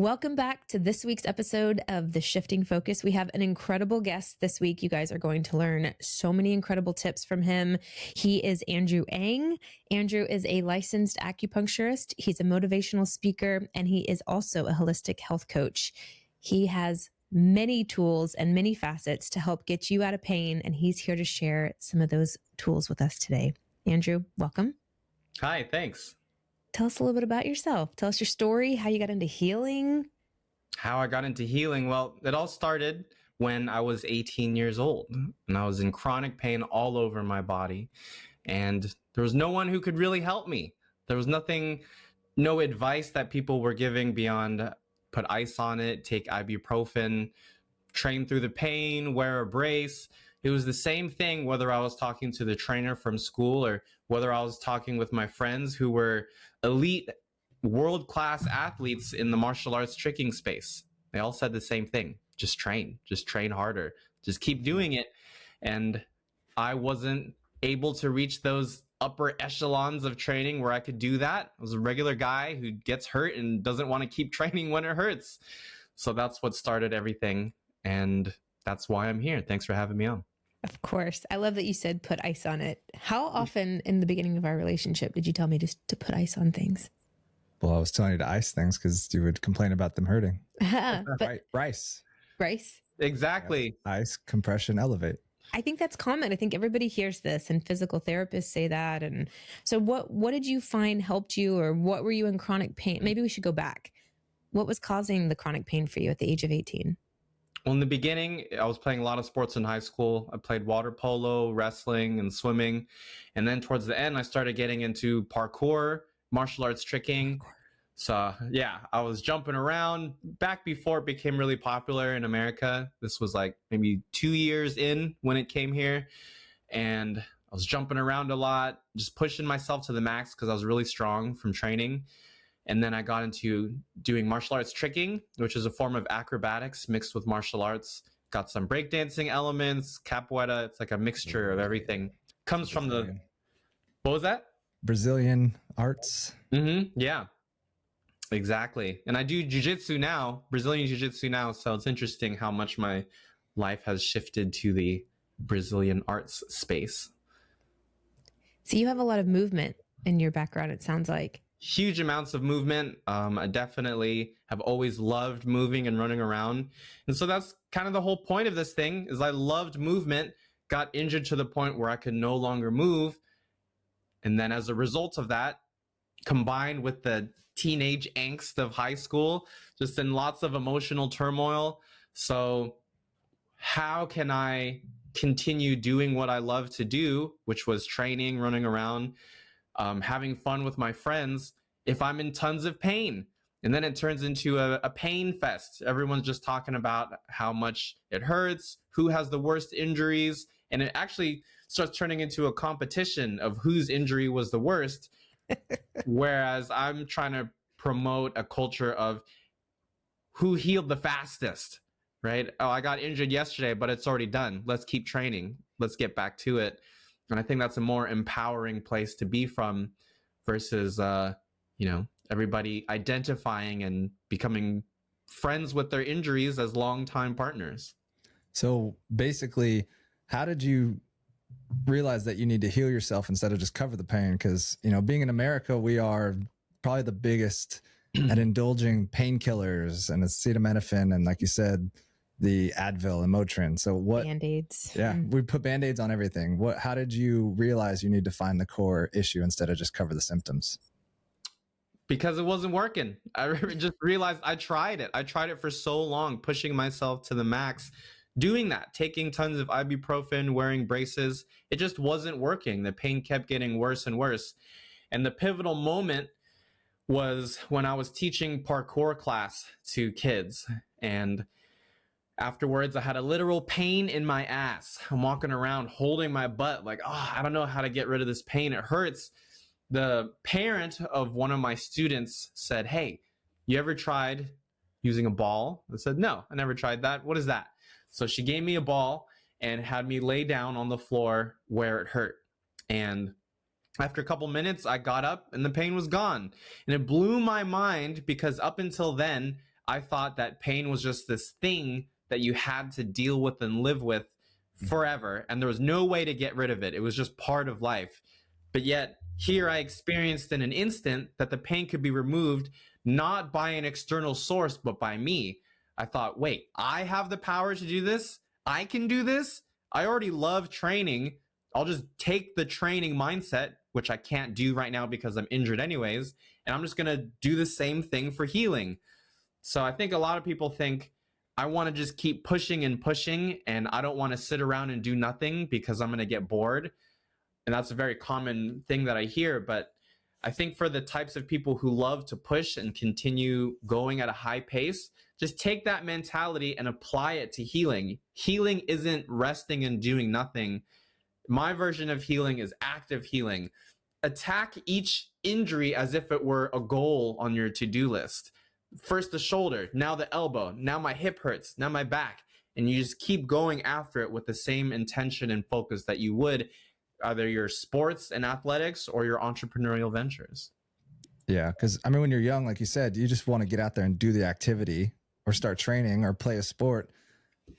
Welcome back to this week's episode of The Shifting Focus. We have an incredible guest this week. You guys are going to learn so many incredible tips from him. He is Andrew Eng. Andrew is a licensed acupuncturist. He's a motivational speaker, and he is also a holistic health coach. He has many tools and many facets to help get you out of pain, and he's here to share some of those tools with us today. Andrew, welcome. Hi, thanks. Tell us a little bit about yourself. Tell us your story, how you got into healing. How I got into healing? Well, it all started when I was 18 years old, and I was in chronic pain all over my body, and there was no one who could really help me. There was no advice that people were giving beyond put ice on it, take ibuprofen, train through the pain, wear a brace. It was the same thing whether I was talking to the trainer from school or whether I was talking with my friends who were elite world-class athletes in the martial arts tricking space. They all said the same thing. Just train harder, just keep doing it. And I wasn't able to reach those upper echelons of training where I could do that. I was a regular guy who gets hurt and doesn't want to keep training when it hurts. So that's what started everything. And that's why I'm here. Thanks for having me on. Of course. I love that you said put ice on it. How often in the beginning of our relationship did you tell me just to put ice on things? Well, I was telling you to ice things because you would complain about them hurting. But Rice. Exactly. Ice, compression, elevate. I think that's common. I think everybody hears this, and physical therapists say that. And so what did you find helped you, or what were you in chronic pain? Maybe we should go back. What was causing the chronic pain for you at the age of 18? Well, in the beginning, I was playing a lot of sports in high school. I played water polo, wrestling, and swimming. And then towards the end, I started getting into parkour, martial arts tricking. So yeah, I was jumping around back before it became really popular in America. This was like maybe 2 years in when it came here. And I was jumping around a lot, just pushing myself to the max because I was really strong from training. And then I got into doing martial arts tricking, which is a form of acrobatics mixed with martial arts. Got some breakdancing elements, capoeira. It's like a mixture of everything. Comes from the, what was that? Brazilian arts. Yeah, exactly. And I do jiu-jitsu now, Brazilian jiu-jitsu now. So it's interesting how much my life has shifted to the Brazilian arts space. So you have a lot of movement in your background, it sounds like. Huge amounts of movement. I definitely have always loved moving and running around. And so that's kind of the whole point of this thing is I loved movement, got injured to the point where I could no longer move. And then as a result of that, combined with the teenage angst of high school, just in lots of emotional turmoil. So how can I continue doing what I love to do, which was training, running around, having fun with my friends, if I'm in tons of pain? And then it turns into a pain fest. Everyone's just talking about how much it hurts, who has the worst injuries, and it actually starts turning into a competition of whose injury was the worst. Whereas I'm trying to promote a culture of who healed the fastest, right? Oh, I got injured yesterday, but it's already done. Let's keep training. Let's get back to it. And I think that's a more empowering place to be from versus, everybody identifying and becoming friends with their injuries as longtime partners. So basically, how did you realize that you need to heal yourself instead of just cover the pain? Because, being in America, we are probably the biggest at indulging painkillers and acetaminophen. And like you said, the Advil and Motrin. So what? Band-Aids. Yeah, we put Band-Aids on everything. How did you realize you need to find the core issue instead of just cover the symptoms? Because it wasn't working. I just realized I tried it. I tried it for so long, pushing myself to the max, doing that, taking tons of ibuprofen, wearing braces. It just wasn't working. The pain kept getting worse and worse. And the pivotal moment was when I was teaching parkour class to kids. And afterwards, I had a literal pain in my ass. I'm walking around holding my butt like, I don't know how to get rid of this pain. It hurts. The parent of one of my students said, "Hey, you ever tried using a ball?" I said, "No, I never tried that. What is that?" So she gave me a ball and had me lay down on the floor where it hurt. And after a couple minutes, I got up and the pain was gone. And it blew my mind because up until then, I thought that pain was just this thing that you had to deal with and live with forever, and there was no way to get rid of it. It was just part of life. But yet here I experienced in an instant that the pain could be removed, not by an external source, but by me. I thought, wait, I have the power to do this? I can do this? I already love training. I'll just take the training mindset, which I can't do right now because I'm injured anyways, and I'm just going to do the same thing for healing. So I think a lot of people think, I want to just keep pushing and pushing, and I don't want to sit around and do nothing because I'm going to get bored. And that's a very common thing that I hear. But I think for the types of people who love to push and continue going at a high pace, just take that mentality and apply it to healing. Healing isn't resting and doing nothing. My version of healing is active healing. Attack each injury as if it were a goal on your to-do list. First the shoulder, now the elbow, now my hip hurts, now my back. And you just keep going after it with the same intention and focus that you would either your sports and athletics or your entrepreneurial ventures. Yeah, because I mean, when you're young, like you said, you just want to get out there and do the activity or start training or play a sport.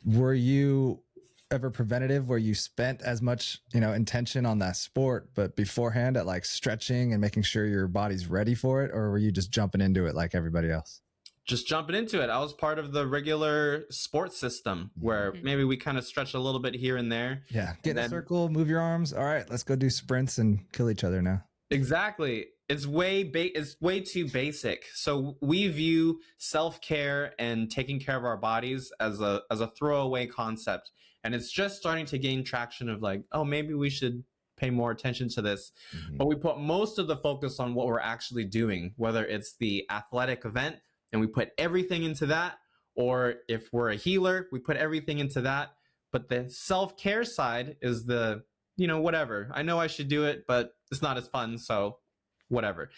Were you ever preventative where you spent as much, intention on that sport, but beforehand at like stretching and making sure your body's ready for it? Or were you just jumping into it like everybody else? Just jumping into it. I was part of the regular sports system where maybe we kind of stretch a little bit here and there. Yeah. Get in a circle, move your arms. All right, let's go do sprints and kill each other now. Exactly. It's way too basic. So we view self-care and taking care of our bodies as a throwaway concept. And it's just starting to gain traction of like, oh, maybe we should pay more attention to this. But we put most of the focus on what we're actually doing, whether it's the athletic event and we put everything into that, or if we're a healer, we put everything into that. But the self-care side is the, whatever. I know I should do it, but it's not as fun, so whatever.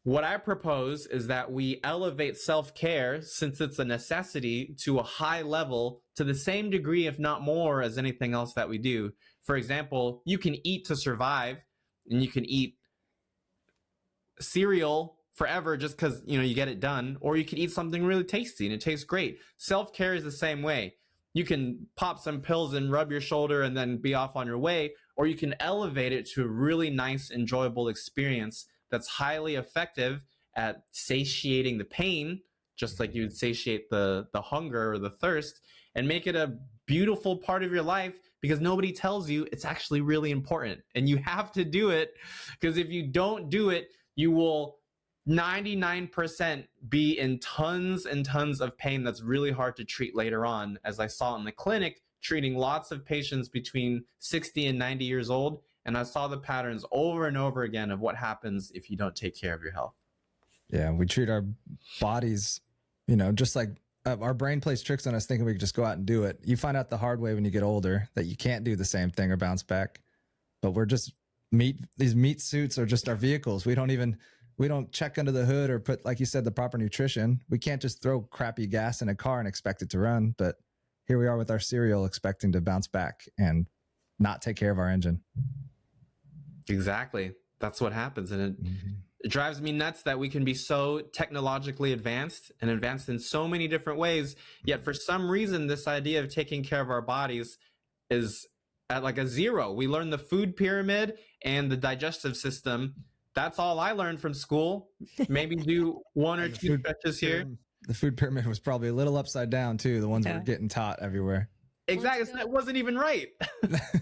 What I propose is that we elevate self-care, since it's a necessity, to a high level, to the same degree, if not more, as anything else that we do. For example, you can eat to survive, and you can eat cereal forever just because you get it done, or you can eat something really tasty and it tastes great. Self-care is the same way. You can pop some pills and rub your shoulder and then be off on your way, or you can elevate it to a really nice, enjoyable experience that's highly effective at satiating the pain, just like you would satiate the hunger or the thirst, and make it a beautiful part of your life, because nobody tells you it's actually really important. And you have to do it, because if you don't do it, you will 99% be in tons and tons of pain that's really hard to treat later on, as I saw in the clinic, treating lots of patients between 60 and 90 years old. And I saw the patterns over and over again of what happens if you don't take care of your health. Yeah, we treat our bodies, just like our brain plays tricks on us thinking we can just go out and do it. You find out the hard way when you get older that you can't do the same thing or bounce back. But we're just these meat suits are just our vehicles. We don't check under the hood or put, like you said, the proper nutrition. We can't just throw crappy gas in a car and expect it to run. But here we are with our cereal expecting to bounce back and not take care of our engine. Exactly. That's what happens. And it drives me nuts that we can be so technologically advanced and advanced in so many different ways. Yet for some reason, this idea of taking care of our bodies is at like a zero. We learn the food pyramid and the digestive system. That's all I learned from school. Maybe do one or two stretches here. The food pyramid was probably a little upside down too. The ones we're getting taught everywhere. Exactly. That wasn't even right.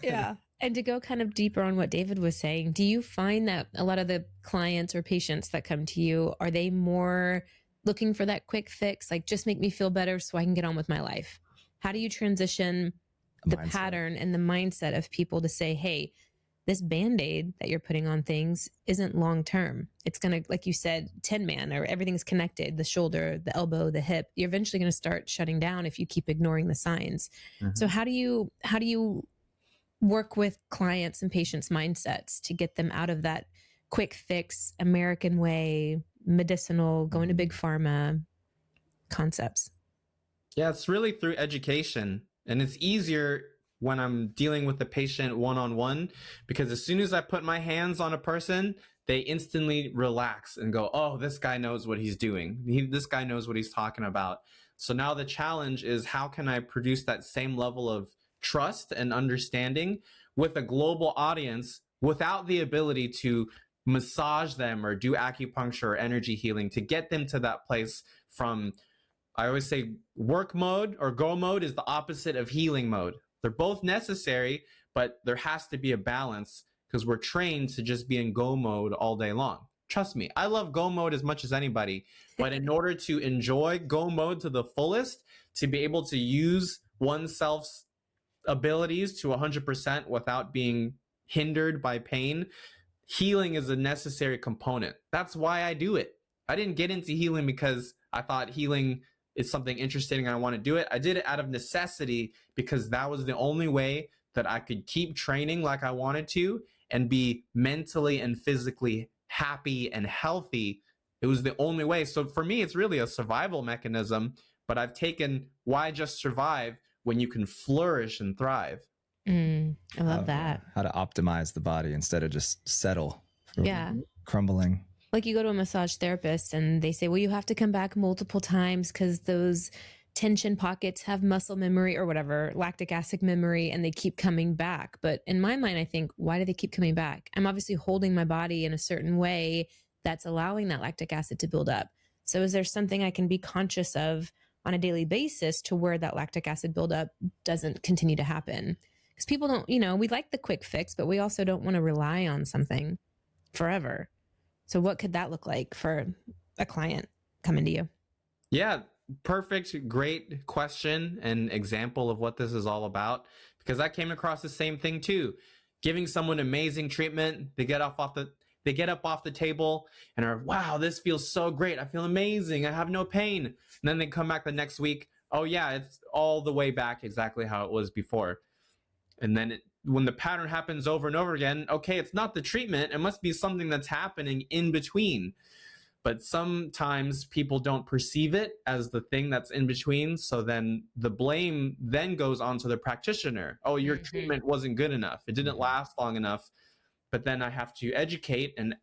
Yeah. And to go kind of deeper on what David was saying, do you find that a lot of the clients or patients that come to you, are they more looking for that quick fix, like just make me feel better so I can get on with my life? How do you transition the pattern and the mindset of people to say, hey, this Band-Aid that you're putting on things isn't long-term. It's going to, like you said, Tin Man, or everything's connected, the shoulder, the elbow, the hip. You're eventually going to start shutting down if you keep ignoring the signs. So how do you work with clients and patients' mindsets to get them out of that quick fix, American way, medicinal, going to big pharma concepts? Yeah, it's really through education. And it's easier when I'm dealing with the patient one-on-one, because as soon as I put my hands on a person, they instantly relax and go, oh, this guy knows what he's doing. This guy knows what he's talking about. So now the challenge is, how can I produce that same level of trust and understanding with a global audience without the ability to massage them or do acupuncture or energy healing to get them to that place from, I always say, work mode or go mode is the opposite of healing mode. They're both necessary, but there has to be a balance, because we're trained to just be in go mode all day long. Trust me, I love go mode as much as anybody, but in order to enjoy go mode to the fullest, to be able to use oneself's abilities to 100% without being hindered by pain, healing is a necessary component. That's why I do it. I didn't get into healing because I thought healing is something interesting and I want to do it. I did it out of necessity, because that was the only way that I could keep training like I wanted to and be mentally and physically happy and healthy. It was the only way. So for me, it's really a survival mechanism, but I've taken, why just survive when you can flourish and thrive? I love that. How to optimize the body instead of just settle for Yeah. crumbling. Like, you go to a massage therapist and they say, well, you have to come back multiple times because those tension pockets have muscle memory or whatever, lactic acid memory, and they keep coming back. But in my mind, I think, why do they keep coming back? I'm obviously holding my body in a certain way that's allowing that lactic acid to build up. So is there something I can be conscious of on a daily basis to where that lactic acid buildup doesn't continue to happen? Because people don't, we like the quick fix, but we also don't want to rely on something forever. So what could that look like for a client coming to you? Yeah, perfect. Great question and example of what this is all about, because I came across the same thing too. Giving someone amazing treatment, they get up off the table and are, wow, this feels so great. I feel amazing. I have no pain. And then they come back the next week. Oh yeah, it's all the way back exactly how it was before. And then when the pattern happens over and over again, okay, it's not the treatment. It must be something that's happening in between. But sometimes people don't perceive it as the thing that's in between. So then the blame then goes on to the practitioner. Oh, your treatment wasn't good enough. It didn't last long enough. But then I have to educate and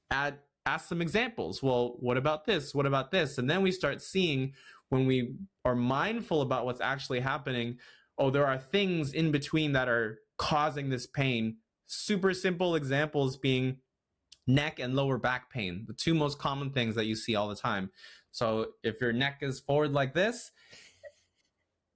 ask some examples. Well, what about this? What about this? And then we start seeing, when we are mindful about what's actually happening, oh, there are things in between that are causing this pain. Super simple examples being neck and lower back pain, the two most common things that you see all the time. So if your neck is forward like this,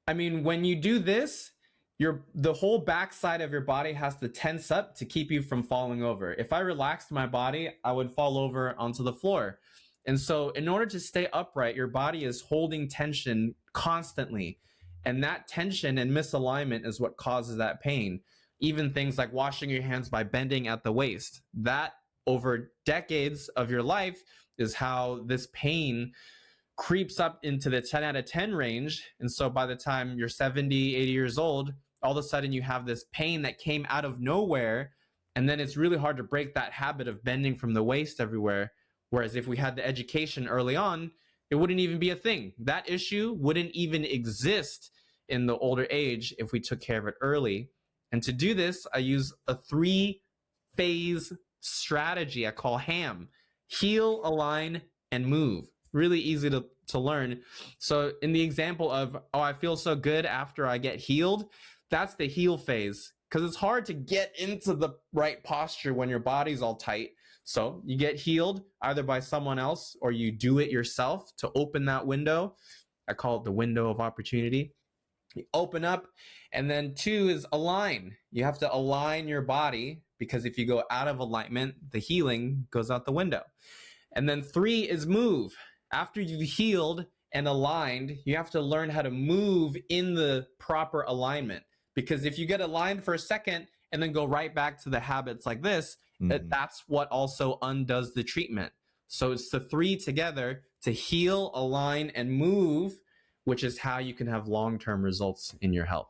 I mean, when you do this, the whole back side of your body has to tense up to keep you from falling over. If I relaxed my body, I would fall over onto the floor. And so in order to stay upright, your body is holding tension constantly. And that tension and misalignment is what causes that pain. Even things like washing your hands by bending at the waist, that over decades of your life is how this pain creeps up into the 10 out of 10 range. And so by the time you're 70, 80 years old, all of a sudden you have this pain that came out of nowhere. And then it's really hard to break that habit of bending from the waist everywhere. Whereas if we had the education early on, it wouldn't even be a thing. That issue wouldn't even exist in the older age if we took care of it early. And to do this, I use a 3-phase strategy I call HAM: heal, align, and move. Really easy to learn. So in the example of, oh, I feel so good after I get healed, that's the heal phase, because it's hard to get into the right posture when your body's all tight. So you get healed either by someone else or you do it yourself to open that window. I call it the window of opportunity. You open up. And then 2 is align. You have to align your body, because if you go out of alignment, the healing goes out the window. And then 3 is move. After you've healed and aligned, you have to learn how to move in the proper alignment. Because if you get aligned for a second and then go right back to the habits like this, that's what also undoes the treatment. So it's the 3 together to heal, align, and move, which is how you can have long-term results in your health.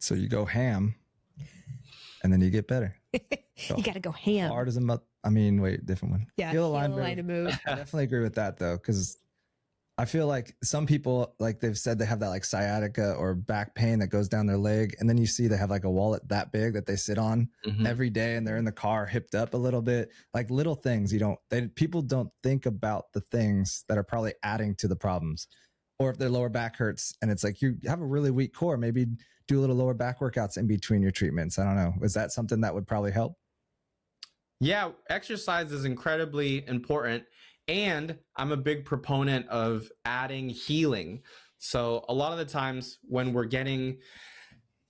So you go ham and then you get better. You got to go ham. Hard as a different one. Yeah, Heal, align, and move. I definitely agree with that though, because I feel like some people, like they've said they have that like sciatica or back pain that goes down their leg. And then you see they have like a wallet that big that they sit on every day, and they're in the car hipped up a little bit, like little things people don't think about the things that are probably adding to the problems. Or if their lower back hurts and it's like you have a really weak core, maybe do a little lower back workouts in between your treatments. I don't know. Is that something that would probably help? Yeah, exercise is incredibly important. And I'm a big proponent of adding healing. So a lot of the times when we're getting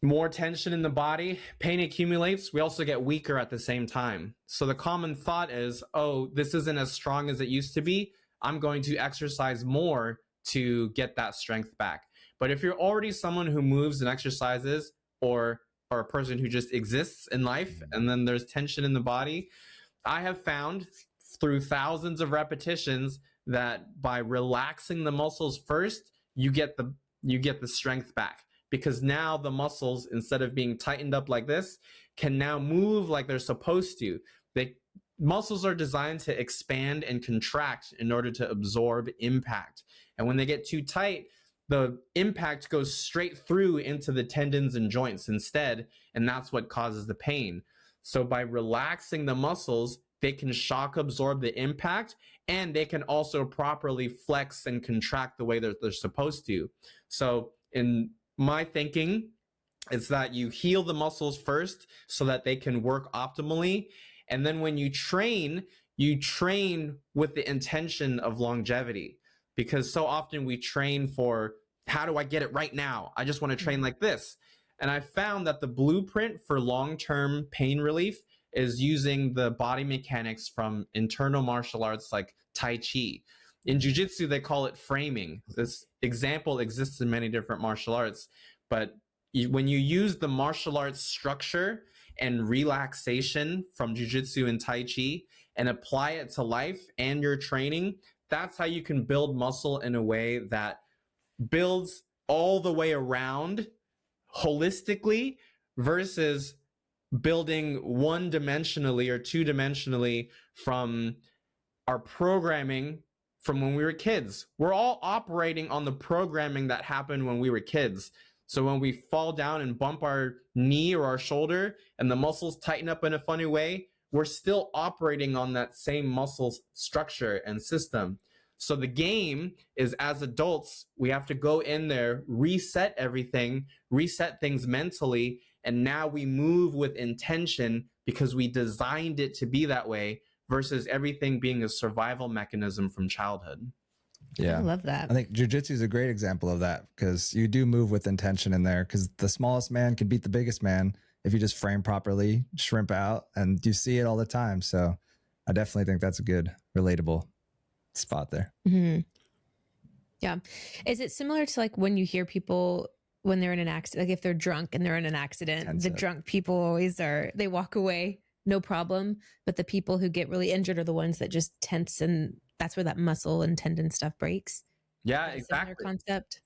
more tension in the body, pain accumulates. We also get weaker at the same time. So the common thought is, oh, this isn't as strong as it used to be. I'm going to exercise more to get that strength back. But if you're already someone who moves and exercises, or a person who just exists in life, and then there's tension in the body, I have found through thousands of repetitions that by relaxing the muscles first, you get the strength back, because now the muscles, instead of being tightened up like this, can now move like they're supposed to. Muscles are designed to expand and contract in order to absorb impact. And when they get too tight, the impact goes straight through into the tendons and joints instead, and that's what causes the pain. So by relaxing the muscles, they can shock absorb the impact, and they can also properly flex and contract the way that they're supposed to. So in my thinking, it's that you heal the muscles first so that they can work optimally. And then when you train with the intention of longevity, because so often we train for, how do I get it right now? I just want to train like this. And I found that the blueprint for long-term pain relief is using the body mechanics from internal martial arts like Tai Chi. In Jiu-Jitsu, they call it framing. This example exists in many different martial arts, but when you use the martial arts structure and relaxation from Jiu-Jitsu and Tai Chi and apply it to life and your training, that's how you can build muscle in a way that builds all the way around holistically, versus building one-dimensionally or two-dimensionally from our programming from when we were kids. We're all operating on the programming that happened when we were kids. So when we fall down and bump our knee or our shoulder and the muscles tighten up in a funny way, we're still operating on that same muscle structure and system. So the game is, as adults, we have to go in there, reset everything, reset things mentally, and now we move with intention because we designed it to be that way, versus everything being a survival mechanism from childhood. Yeah. I love that. I think jiu-jitsu is a great example of that, because you do move with intention in there, because the smallest man can beat the biggest man if you just frame properly, shrimp out, and you see it all the time. So I definitely think that's a good, relatable spot there. Mm-hmm. Yeah. Is it similar to like when you hear people when they're in an accident, like if they're drunk and they're in an accident, the drunk people always they walk away, no problem. But the people who get really injured are the ones that just tense, and that's where that muscle and tendon stuff breaks. Yeah, exactly. Concept.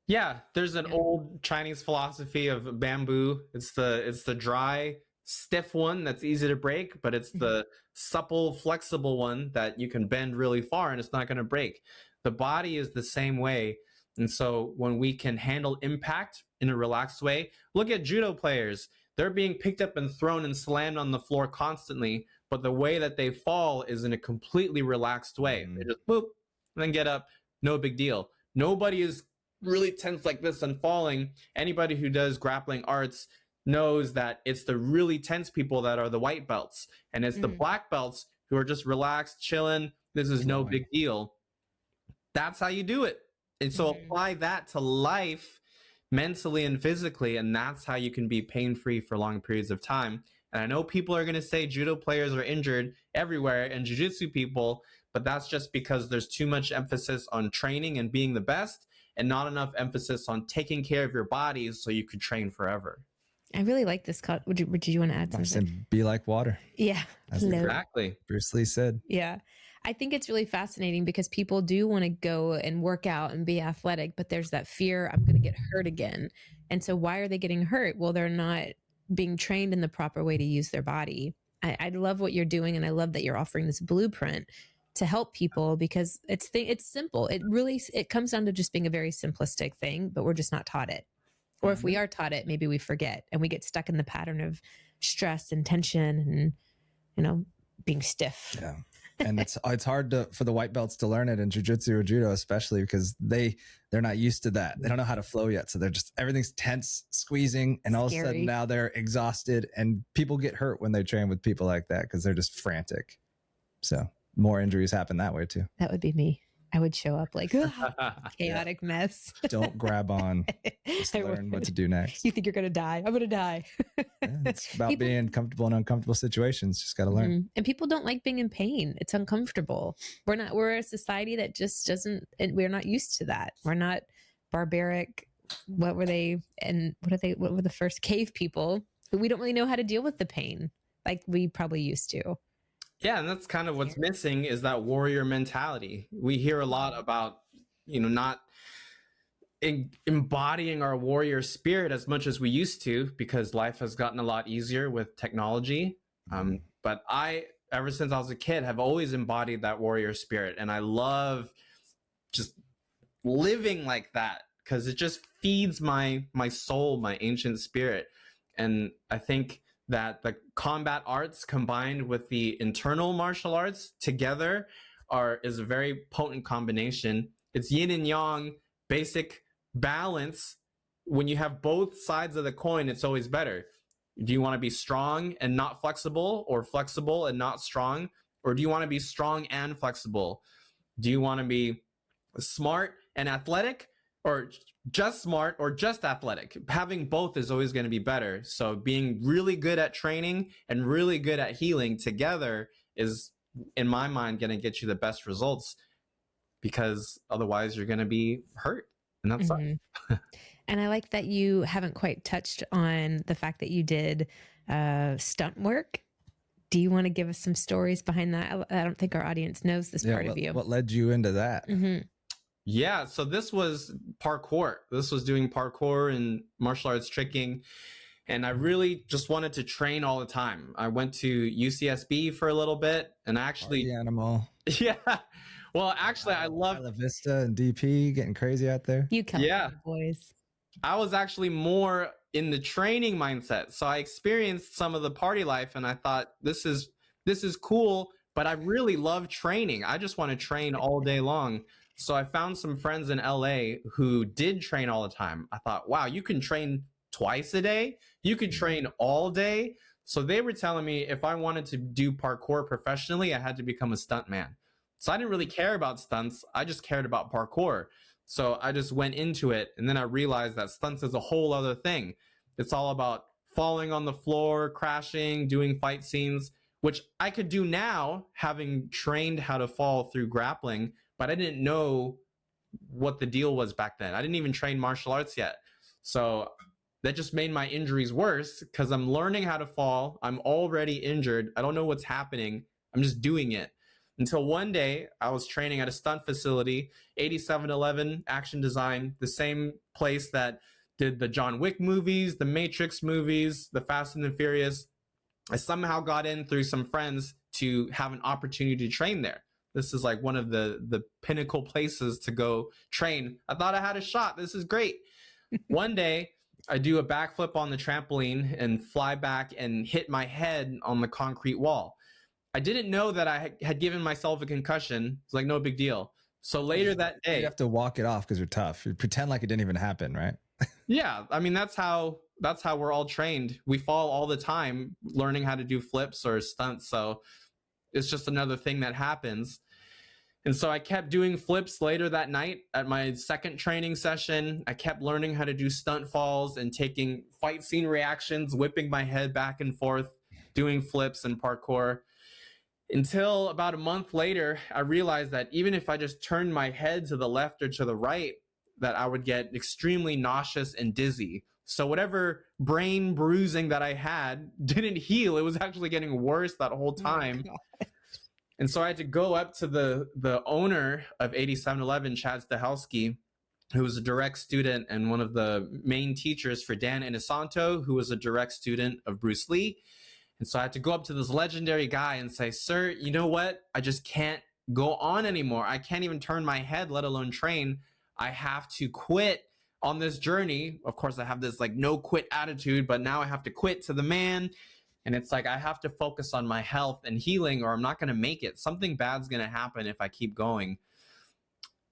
Yeah, there's an old Chinese philosophy of bamboo. It's the dry, stiff one that's easy to break, but it's the supple, flexible one that you can bend really far and it's not going to break. The body is the same way. And so when we can handle impact in a relaxed way, look at judo players. They're being picked up and thrown and slammed on the floor constantly, but the way that they fall is in a completely relaxed way. They just boop, and then get up, no big deal. Nobody is really tense like this and falling. Anybody who does grappling arts knows that it's the really tense people that are the white belts, and it's the black belts who are just relaxed, chilling. This is no big deal. That's how you do it. And so apply that to life mentally and physically, and that's how you can be pain-free for long periods of time. And I know people are going to say judo players are injured everywhere and jiu-jitsu people, but that's just because there's too much emphasis on training and being the best and not enough emphasis on taking care of your bodies so you could train forever. I really like this cut. Would you want to add something? I said, be like water. Yeah. Exactly. Bruce Lee said. Yeah. I think it's really fascinating because people do want to go and work out and be athletic, but there's that fear, I'm going to get hurt again. And so why are they getting hurt? Well, they're not being trained in the proper way to use their body. I love what you're doing, and I love that you're offering this blueprint to help people, because it's simple. It comes down to just being a very simplistic thing, but we're just not taught it. Or if we are taught it, maybe we forget and we get stuck in the pattern of stress and tension and, being stiff. Yeah. And it's hard for the white belts to learn it in jujitsu or judo, especially because they're not used to that. They don't know how to flow yet. So everything's tense, squeezing, and all of a sudden now they're exhausted, and people get hurt when they train with people like that because they're just frantic. So more injuries happen that way too. That would be me. I would show up like chaotic mess. Don't grab on. Just learn what to do next. You think you're going to die? I'm going to die. It's about being comfortable in uncomfortable situations. Just got to learn. Mm-hmm. And people don't like being in pain. It's uncomfortable. We're a society that just doesn't, and we're not used to that. We're not barbaric. What were they? And what were the first cave people? But we don't really know how to deal with the pain like we probably used to. Yeah, and that's kind of what's missing, is that warrior mentality. We hear a lot about, not embodying our warrior spirit as much as we used to, because life has gotten a lot easier with technology. But ever since I was a kid, have always embodied that warrior spirit. And I love just living like that because it just feeds my soul, my ancient spirit. And I think that the combat arts combined with the internal martial arts together is a very potent combination. It's yin and yang, basic balance. When you have both sides of the coin, it's always better. Do you want to be strong and not flexible, or flexible and not strong? Or do you want to be strong and flexible? Do you want to be smart and athletic, or just smart or just athletic? Having both is always going to be better. So being really good at training and really good at healing together is, in my mind, going to get you the best results, because otherwise you're going to be hurt. And that's And I like that you haven't quite touched on the fact that you did stunt work. Do you want to give us some stories behind that? I don't think our audience knows this part of you. What led you into that? Mm-hmm. Yeah, so this was parkour. This was doing parkour and martial arts tricking. And I really just wanted to train all the time. I went to UCSB for a little bit, and actually... Party animal. Yeah. Well, actually, I love... La Vista and DP, getting crazy out there. You California boys. I was actually more in the training mindset. So I experienced some of the party life, and I thought, this is cool, but I really love training. I just want to train all day long. So I found some friends in LA who did train all the time. I thought, wow, you can train twice a day. You could train all day. So they were telling me if I wanted to do parkour professionally, I had to become a stuntman. So I didn't really care about stunts. I just cared about parkour. So I just went into it. And then I realized that stunts is a whole other thing. It's all about falling on the floor, crashing, doing fight scenes, which I could do now, having trained how to fall through grappling. But I didn't know what the deal was back then. I didn't even train martial arts yet. So that just made my injuries worse, because I'm learning how to fall. I'm already injured. I don't know what's happening. I'm just doing it. Until one day I was training at a stunt facility, 8711 Action Design, the same place that did the John Wick movies, the Matrix movies, the Fast and the Furious. I somehow got in through some friends to have an opportunity to train there. This is like one of the pinnacle places to go train. I thought I had a shot. This is great. One day, I do a backflip on the trampoline and fly back and hit my head on the concrete wall. I didn't know that I had given myself a concussion. It's like no big deal. So later that day... You have to walk it off because you're tough. You pretend like it didn't even happen, right? Yeah. I mean, that's how we're all trained. We fall all the time learning how to do flips or stunts. So it's just another thing that happens. And so I kept doing flips later that night at my second training session. I kept learning how to do stunt falls and taking fight scene reactions, whipping my head back and forth, doing flips and parkour. Until about a month later, I realized that even if I just turned my head to the left or to the right, that I would get extremely nauseous and dizzy. So whatever brain bruising that I had didn't heal. It was actually getting worse that whole time. And so I had to go up to the owner of 8711, Chad Stahelski, who was a direct student and one of the main teachers for Dan Inosanto, who was a direct student of Bruce Lee. And so I had to go up to this legendary guy and say, sir, you know what? I just can't go on anymore. I can't even turn my head, let alone train. I have to quit on this journey. Of course, I have this like no quit attitude, but now I have to quit to the man. And it's like I have to focus on my health and healing, or I'm not going to make it. Something bad's going to happen if I keep going.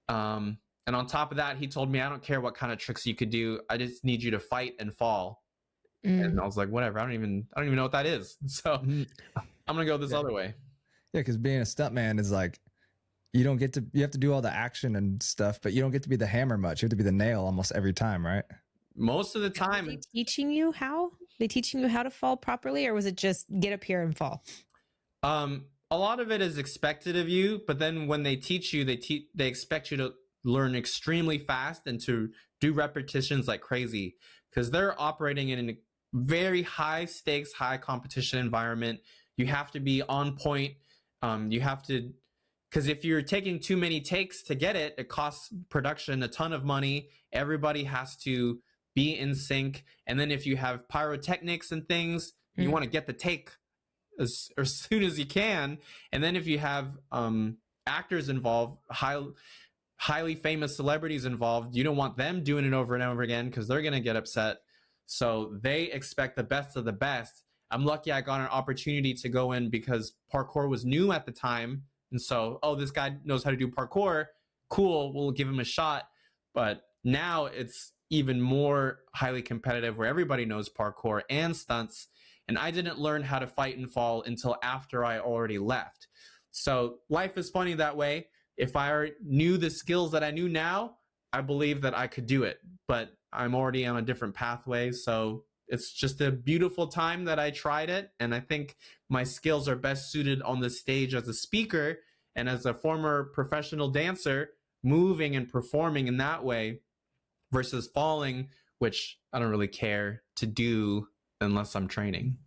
And on top of that, he told me, I don't care what kind of tricks you could do. I just need you to fight and fall. And I was like, whatever. I don't even know what that is. So I'm going to go this other way. Yeah, because being a stuntman is like, you have to do all the action and stuff, but you don't get to be the hammer much. You have to be the nail almost every time, right? Most of the time. Are they teaching you how? They teaching you how to fall properly, or was it just get up here and fall? A lot of it is expected of you, but then when they teach you, they expect you to learn extremely fast and to do repetitions like crazy, because they're operating in a very high stakes, high competition environment. You have to be on point. You have to, because if you're taking too many takes to get it, it costs production a ton of money. Everybody has to be in sync. And then if you have pyrotechnics and things, you want to get the take as soon as you can. And then if you have actors involved, highly famous celebrities involved, you don't want them doing it over and over again because they're going to get upset. So they expect the best of the best. I'm lucky I got an opportunity to go in because parkour was new at the time. And so, this guy knows how to do parkour. Cool, we'll give him a shot. But now it's even more highly competitive where everybody knows parkour and stunts. And I didn't learn how to fight and fall until after I already left. So life is funny that way. If I knew the skills that I knew now, I believe that I could do it. But I'm already on a different pathway. So it's just a beautiful time that I tried it. And I think my skills are best suited on the stage as a speaker and as a former professional dancer, moving and performing in that way versus falling, which I don't really care to do unless I'm training.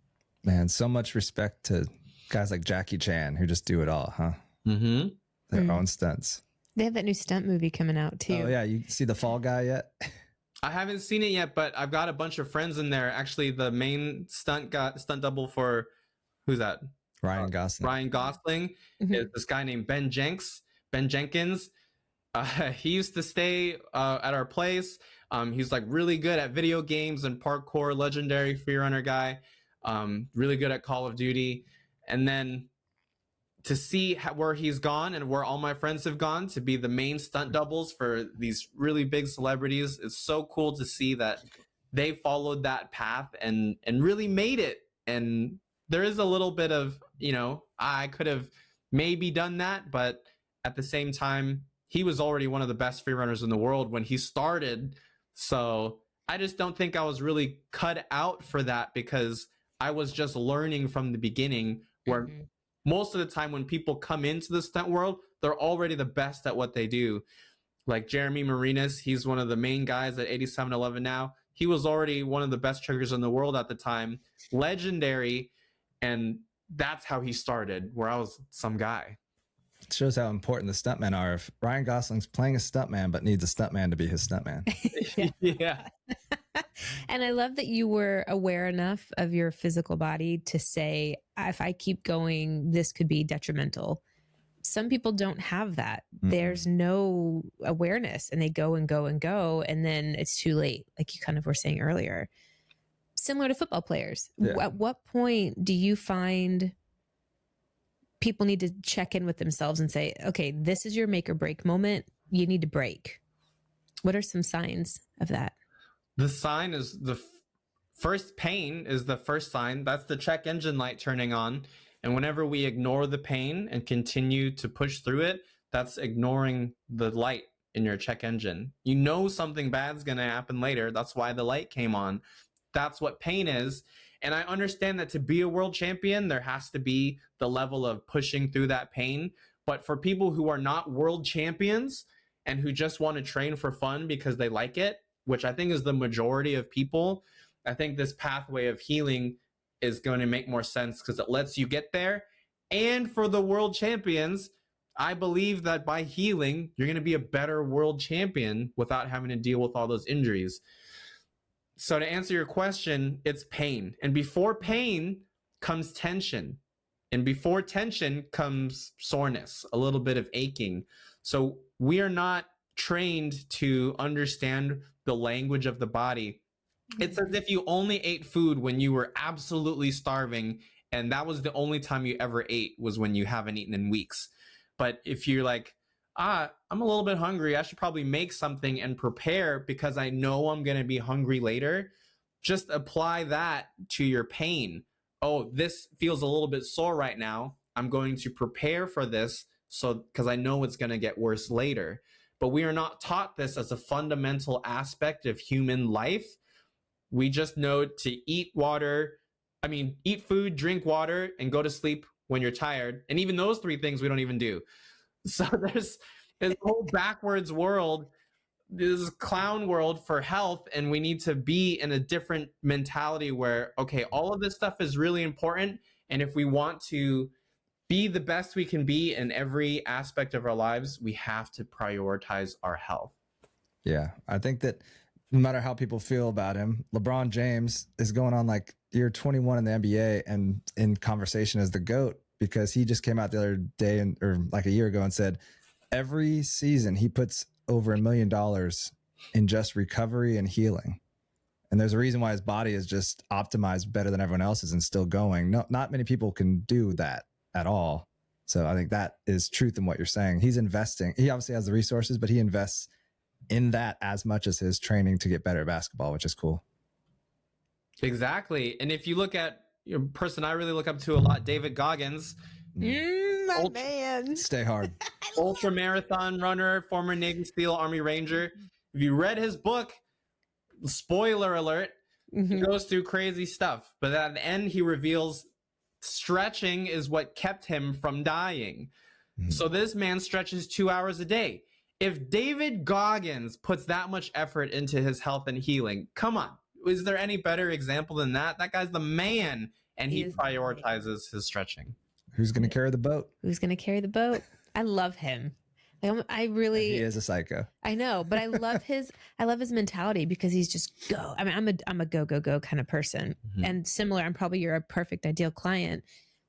Man, so much respect to guys like Jackie Chan who just do it all, huh? Mm-hmm. Their own stunts. They have that new stunt movie coming out too. Oh yeah, you see the Fall Guy yet? I haven't seen it yet, but I've got a bunch of friends in there. Actually, the main stunt double for, who's that? Ryan Gosling. Ryan Gosling is this guy named Ben Jenkins. He used to stay at our place. He's like really good at video games and parkour, legendary freerunner guy. Really good at Call of Duty. And then to see where he's gone and where all my friends have gone to be the main stunt doubles for these really big celebrities, it's so cool to see that they followed that path and really made it. And there is a little bit of, I could have maybe done that, but at the same time, he was already one of the best freerunners in the world when he started. So I just don't think I was really cut out for that because I was just learning from the beginning, where most of the time when people come into the stunt world, they're already the best at what they do. Like Jeremy Marinas, he's one of the main guys at 8711 now. He was already one of the best triggers in the world at the time, legendary, and that's how he started, where I was some guy. It shows how important the stuntmen are. If Ryan Gosling's playing a stuntman but needs a stuntman to be his stuntman. Yeah. And I love that you were aware enough of your physical body to say, if I keep going, this could be detrimental. Some people don't have that. There's no awareness and they go and go and go, and then it's too late, like you kind of were saying earlier. Similar to football players. Yeah. At what point do you find people need to check in with themselves and say, okay, this is your make or break moment. You need to break. What are some signs of that? The sign is the first pain is the first sign. That's the check engine light turning on. And whenever we ignore the pain and continue to push through it, that's ignoring the light in your check engine. You know something bad's going to happen later. That's why the light came on. That's what pain is. And I understand that to be a world champion, there has to be the level of pushing through that pain. But for people who are not world champions and who just want to train for fun because they like it, which I think is the majority of people, I think this pathway of healing is going to make more sense because it lets you get there. And for the world champions, I believe that by healing, you're going to be a better world champion without having to deal with all those injuries. So to answer your question, it's pain. And before pain comes tension. And before tension comes soreness, a little bit of aching. So we are not trained to understand the language of the body. It's as if you only ate food when you were absolutely starving, and that was the only time you ever ate, was when you haven't eaten in weeks. But if you're like, I'm a little bit hungry, I should probably make something and prepare because I know I'm going to be hungry later, just apply that to your pain. Oh, this feels a little bit sore right now. I'm going to prepare for this, so because I know it's going to get worse later. But we are not taught this as a fundamental aspect of human life. We just know to eat food, drink water, and go to sleep when you're tired. And even those three things we don't even do. So there's this whole backwards world, this clown world for health, and we need to be in a different mentality where, okay, all of this stuff is really important, and if we want to be the best we can be in every aspect of our lives, we have to prioritize our health. Yeah, I think that no matter how people feel about him, LeBron James is going on like year 21 in the NBA and in conversation as the GOAT, because he just came out the other day or like a year ago and said every season he puts over $1 million in just recovery and healing. And there's a reason why his body is just optimized better than everyone else's and still going. No, not many people can do that at all. So I think that is truth in what you're saying. He's investing. He obviously has the resources, but he invests in that as much as his training to get better at basketball, which is cool. Exactly. And if you look at a person I really look up to a lot, David Goggins, My man. Stay hard. ultra marathon runner, former Navy SEAL, Army Ranger. If you read his book, spoiler alert, he goes through crazy stuff. But at the end, he reveals stretching is what kept him from dying. So this man stretches 2 hours a day. If David Goggins puts that much effort into his health and healing, come on. Is there any better example than that? That guy's the man, and he prioritizes his stretching. Who's going to carry the boat? Who's going to carry the boat? I love him. I really, he is a psycho. I know, but I love his mentality, because he's just go. I mean, I'm a go kind of person, and similar. I'm probably your perfect ideal client,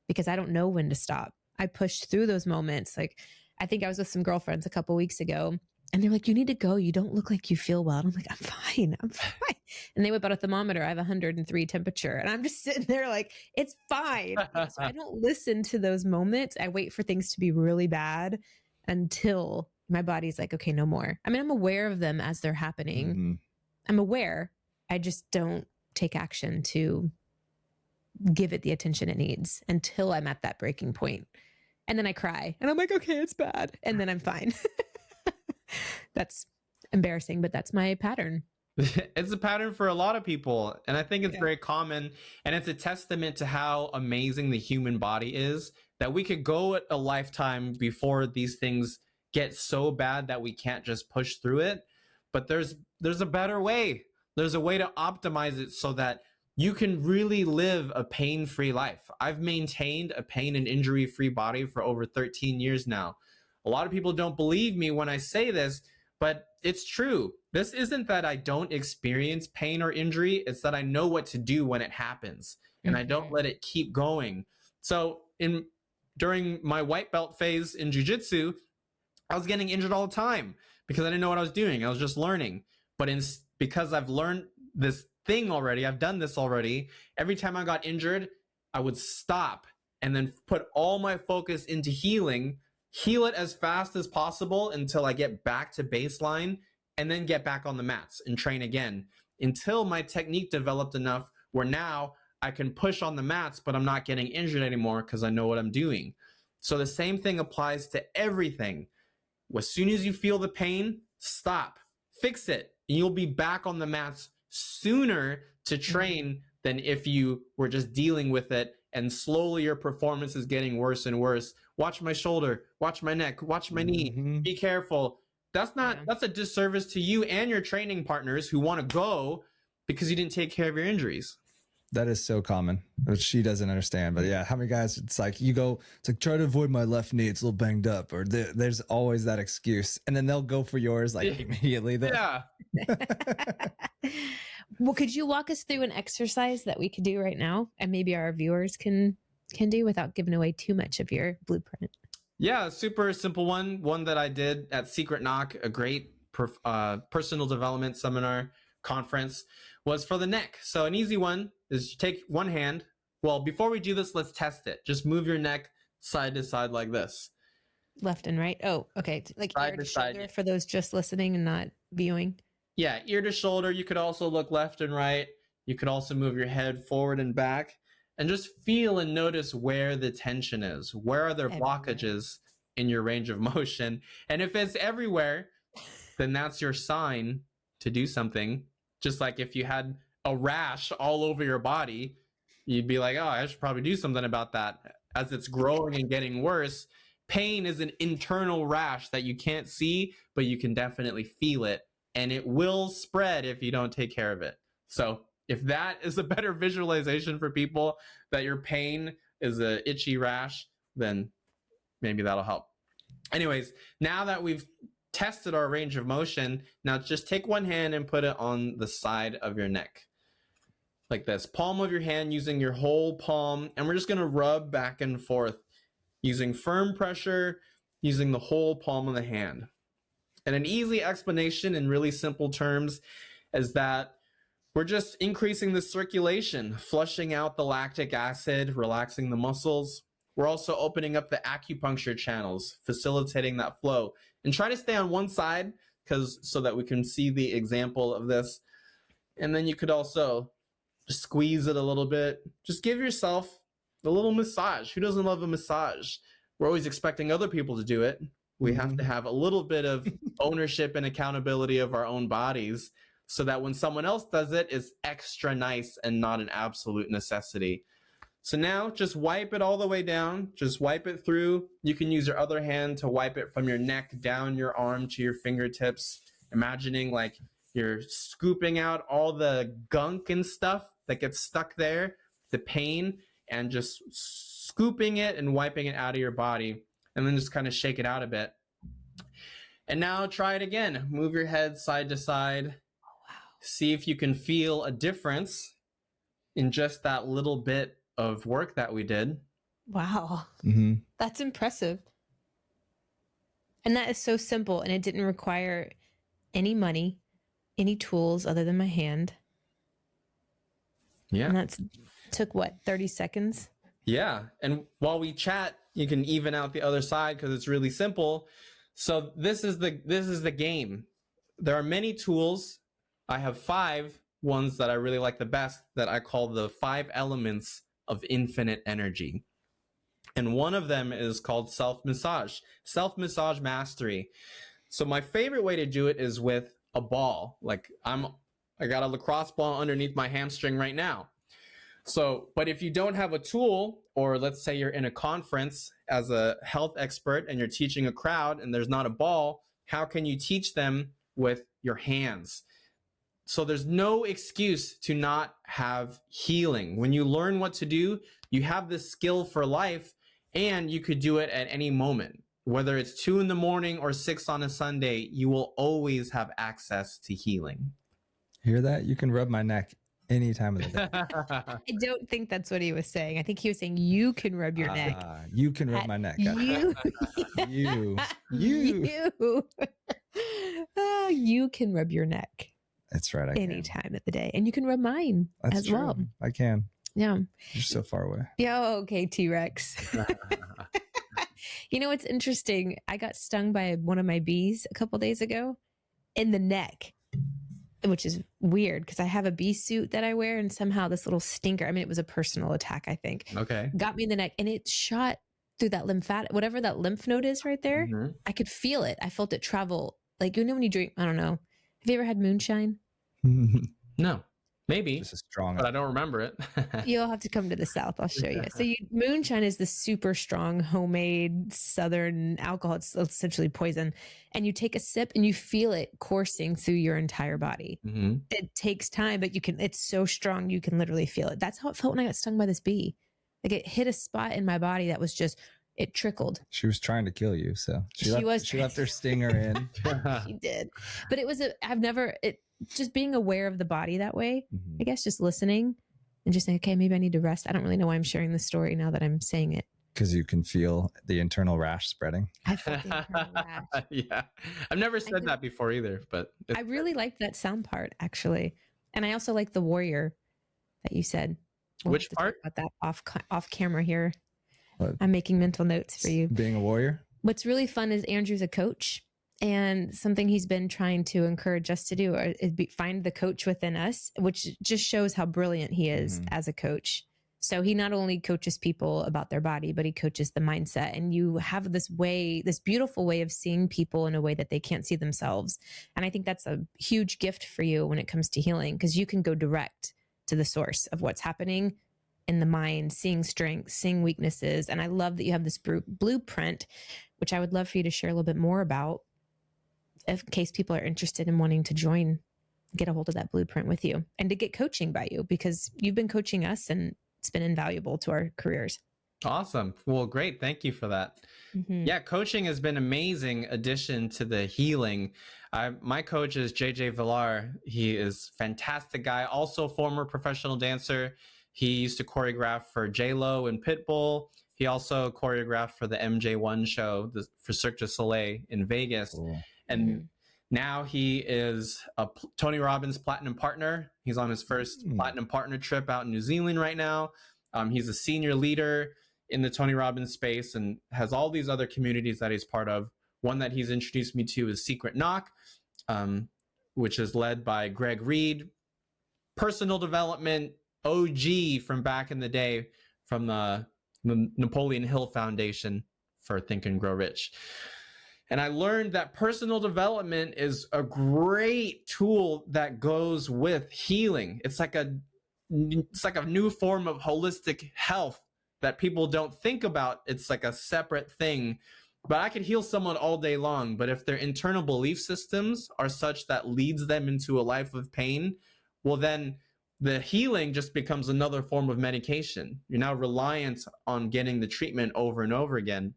because I don't know when to stop. I push through those moments. Like, I think I was with some girlfriends a couple weeks ago, and they're like, "You need to go. You don't look like you feel well." And I'm like, "I'm fine. I'm fine." And they whip out a thermometer. I have 103 temperature, and I'm just sitting there like, "It's fine." So I don't listen to those moments. I wait for things to be really bad until my body's like, "Okay, no more." I mean, I'm aware of them as they're happening. I'm aware. I just don't take action to give it the attention it needs until I'm at that breaking point. And then I cry and I'm like, "Okay, it's bad." And then I'm fine. That's embarrassing, but that's my pattern. It's a pattern for a lot of people. And I think it's very common. And it's a testament to how amazing the human body is, that we could go a lifetime before these things get so bad that we can't just push through it. But there's a better way. There's a way to optimize it so that you can really live a pain-free life. I've maintained a pain and injury-free body for over 13 years now. A lot of people don't believe me when I say this, but it's true. This isn't that I don't experience pain or injury. It's that I know what to do when it happens, and I don't let it keep going. So during my white belt phase in jiu-jitsu, I was getting injured all the time because I didn't know what I was doing. I was just learning. But because I've learned this thing already, I've done this already, every time I got injured, I would stop and then put all my focus into healing, heal it as fast as possible until I get back to baseline, and then get back on the mats and train again until my technique developed enough where now I can push on the mats, but I'm not getting injured anymore because I know what I'm doing. So the same thing applies to everything. As soon as you feel the pain, stop, fix it, and you'll be back on the mats sooner to train than if you were just dealing with it and slowly your performance is getting worse and worse. Watch my shoulder, watch my neck, watch my knee, be careful. That's a disservice to you and your training partners who want to go because you didn't take care of your injuries. That is so common, which she doesn't understand. But yeah, how many guys, it's like try to avoid my left knee, it's a little banged up, or there's always that excuse. And then they'll go for yours like immediately. Yeah. Well, could you walk us through an exercise that we could do right now, and maybe our viewers can can do without giving away too much of your blueprint? Yeah, super simple one that I did at Secret Knock, a great personal development seminar conference, was for the neck. So an easy one is you take one hand. Well, before we do this, let's test it. Just move your neck side to side like this. Left and right. Oh, okay. Like Side ear to to side, shoulder yeah. for those just listening and not viewing. Yeah, ear to shoulder. You could also look left and right. You could also move your head forward and back and just feel and notice where the tension is. Where are there Everywhere. blockages in your range of motion? And if it's everywhere, then that's your sign to do something. Just like if you had a rash all over your body, you'd be like, oh, I should probably do something about that. As it's growing and getting worse, pain is an internal rash that you can't see, but you can definitely feel it. And it will spread if you don't take care of it. So if that is a better visualization for people, that your pain is an itchy rash, then maybe that'll help. Anyways, now that we've tested our range of motion, now just take one hand and put it on the side of your neck. Like this. Palm of your hand using your whole palm. And we're just going to rub back and forth using firm pressure, using the whole palm of the hand. And an easy explanation in really simple terms is that we're just increasing the circulation, flushing out the lactic acid, relaxing the muscles. We're also opening up the acupuncture channels, facilitating that flow. And try to stay on one side so that we can see the example of this. And then you could also just squeeze it a little bit. Just give yourself a little massage. Who doesn't love a massage? We're always expecting other people to do it. We have to have a little bit of ownership and accountability of our own bodies so that when someone else does it, it's extra nice and not an absolute necessity. So now just wipe it all the way down. Just wipe it through. You can use your other hand to wipe it from your neck down your arm to your fingertips, imagining like you're scooping out all the gunk and stuff that gets stuck there, the pain, and just scooping it and wiping it out of your body. And then just kind of shake it out a bit. And now try it again. Move your head side to side. Oh, wow. See if you can feel a difference in just that little bit of work that we did. Wow. Mm-hmm. That's impressive. And that is so simple. And it didn't require any money, any tools other than my hand. Yeah. And that's took what, 30 seconds? Yeah. And while we chat, you can even out the other side because it's really simple. So this is the game. There are many tools. I have 5 ones that I really like the best that I call the 5 elements of infinite energy. And one of them is called self-massage mastery. So my favorite way to do it is with a ball. Like I got a lacrosse ball underneath my hamstring right now. So, but if you don't have a tool, or let's say you're in a conference as a health expert and you're teaching a crowd and there's not a ball, how can you teach them with your hands? So there's no excuse to not have healing. When you learn what to do, you have this skill for life, and you could do it at any moment. Whether it's 2 a.m. or 6 on a Sunday, you will always have access to healing. Hear that? You can rub my neck any time of the day. I don't think that's what he was saying. I think he was saying you can rub your neck. You can rub my neck. You. You. You can rub your neck. That's right. I Any can. time of the day. And you can rub mine That's as true. well. I can. Yeah. You're so far away. Yeah. Okay, T-Rex. You know what's interesting? I got stung by one of my bees a couple days ago in the neck, which is weird because I have a bee suit that I wear, and somehow this little stinker, I mean, it was a personal attack, I think, Okay. got me in the neck, and it shot through that lymphatic, whatever that lymph node is right there. Mm-hmm. I could feel it. I felt it travel. Like, you know, when you drink, I don't know. Have you ever had moonshine? No, maybe, Just a strong. but I don't remember it. You'll have to come to the South. I'll show you. So moonshine is the super strong homemade Southern alcohol. It's essentially poison. And you take a sip and you feel it coursing through your entire body. Mm-hmm. It takes time, but it's so strong. You can literally feel it. That's how it felt when I got stung by this bee. Like it hit a spot in my body that was just, it trickled. She was trying to kill you, so she left her stinger in. She did. But it was just being aware of the body that way, I guess, just listening and just saying, okay, maybe I need to rest. I don't really know why I'm sharing this story now that I'm saying it. Because you can feel the internal rash spreading. I felt the internal rash. Yeah. I've never said that before either, but I really like that sound part, actually. And I also like the warrior that you said. Which part? Talk about that off camera here. What? I'm making mental notes for you. Being a warrior? What's really fun is Andrew's a coach, and something he's been trying to encourage us to do is find the coach within us, which just shows how brilliant he is as a coach. So he not only coaches people about their body, but he coaches the mindset. And you have this beautiful way of seeing people in a way that they can't see themselves. And I think that's a huge gift for you when it comes to healing, because you can go direct to the source of what's happening in the mind, seeing strengths, seeing weaknesses. And I love that you have this blueprint, which I would love for you to share a little bit more about, in case people are interested in wanting to get a hold of that blueprint with you and to get coaching by you, because you've been coaching us and it's been invaluable to our careers. Awesome. Well, great. Thank you for that. Yeah, coaching has been an amazing addition to the healing. My coach is JJ Villar. He is a fantastic guy, also former professional dancer. He used to choreograph for J-Lo and Pitbull. He also choreographed for the MJ1 show for Cirque du Soleil in Vegas. Cool. And now he is a Tony Robbins Platinum Partner. He's on his first Platinum Partner trip out in New Zealand right now. He's a senior leader in the Tony Robbins space and has all these other communities that he's part of. One that he's introduced me to is Secret Knock, which is led by Greg Reed, personal development OG from back in the day, from the Napoleon Hill Foundation for Think and Grow Rich. And I learned that personal development is a great tool that goes with healing. It's like a new form of holistic health that people don't think about. It's like a separate thing. But I could heal someone all day long, but if their internal belief systems are such that leads them into a life of pain, well, then the healing just becomes another form of medication. You're now reliant on getting the treatment over and over again.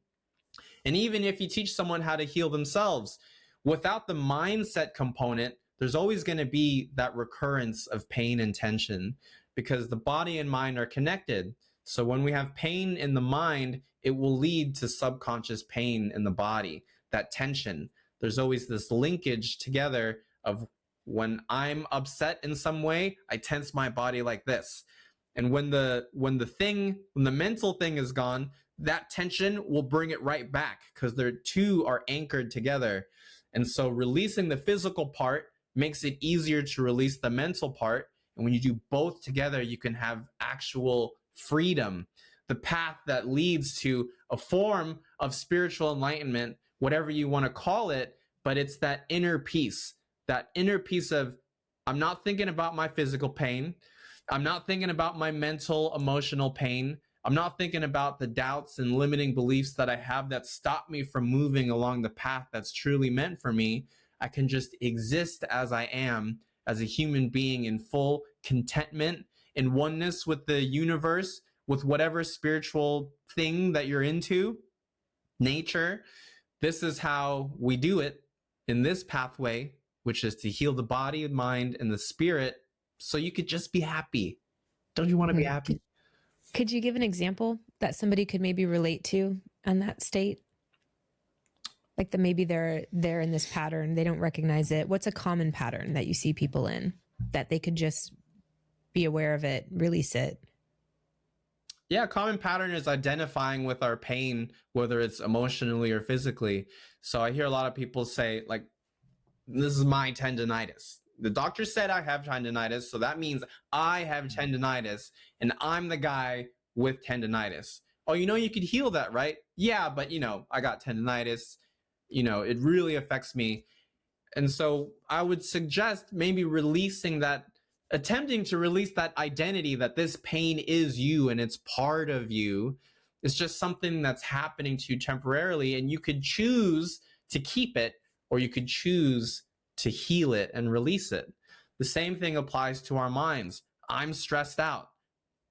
And even if you teach someone how to heal themselves, without the mindset component, there's always going to be that recurrence of pain and tension, because the body and mind are connected. So when we have pain in the mind, it will lead to subconscious pain in the body, that tension. There's always this linkage together of, when I'm upset in some way, I tense my body like this. And when the mental thing is gone, that tension will bring it right back, because the two are anchored together. And so releasing the physical part makes it easier to release the mental part. And when you do both together, you can have actual freedom, the path that leads to a form of spiritual enlightenment, whatever you want to call it. But it's that inner peace of, I'm not thinking about my physical pain. I'm not thinking about my mental, emotional pain. I'm not thinking about the doubts and limiting beliefs that I have that stop me from moving along the path that's truly meant for me. I can just exist as I am, as a human being, in full contentment, in oneness with the universe, with whatever spiritual thing that you're into, nature. This is how we do it in this pathway, which is to heal the body, mind, and the spirit, so you could just be happy. Don't you want to be happy? Could you give an example that somebody could maybe relate to on that state? Like maybe they're in this pattern, they don't recognize it. What's a common pattern that you see people in that they could just be aware of it, release it? Yeah, a common pattern is identifying with our pain, whether it's emotionally or physically. So I hear a lot of people say, like, this is my tendonitis. The doctor said I have tendonitis, so that means I have tendonitis, and I'm the guy with tendonitis. Oh, you could heal that, right? Yeah, but I got tendonitis. It really affects me. And so I would suggest maybe attempting to release that identity that this pain is you and it's part of you. It's just something that's happening to you temporarily, and you could choose to keep it, or you could choose to heal it and release it. The same thing applies to our minds. I'm stressed out.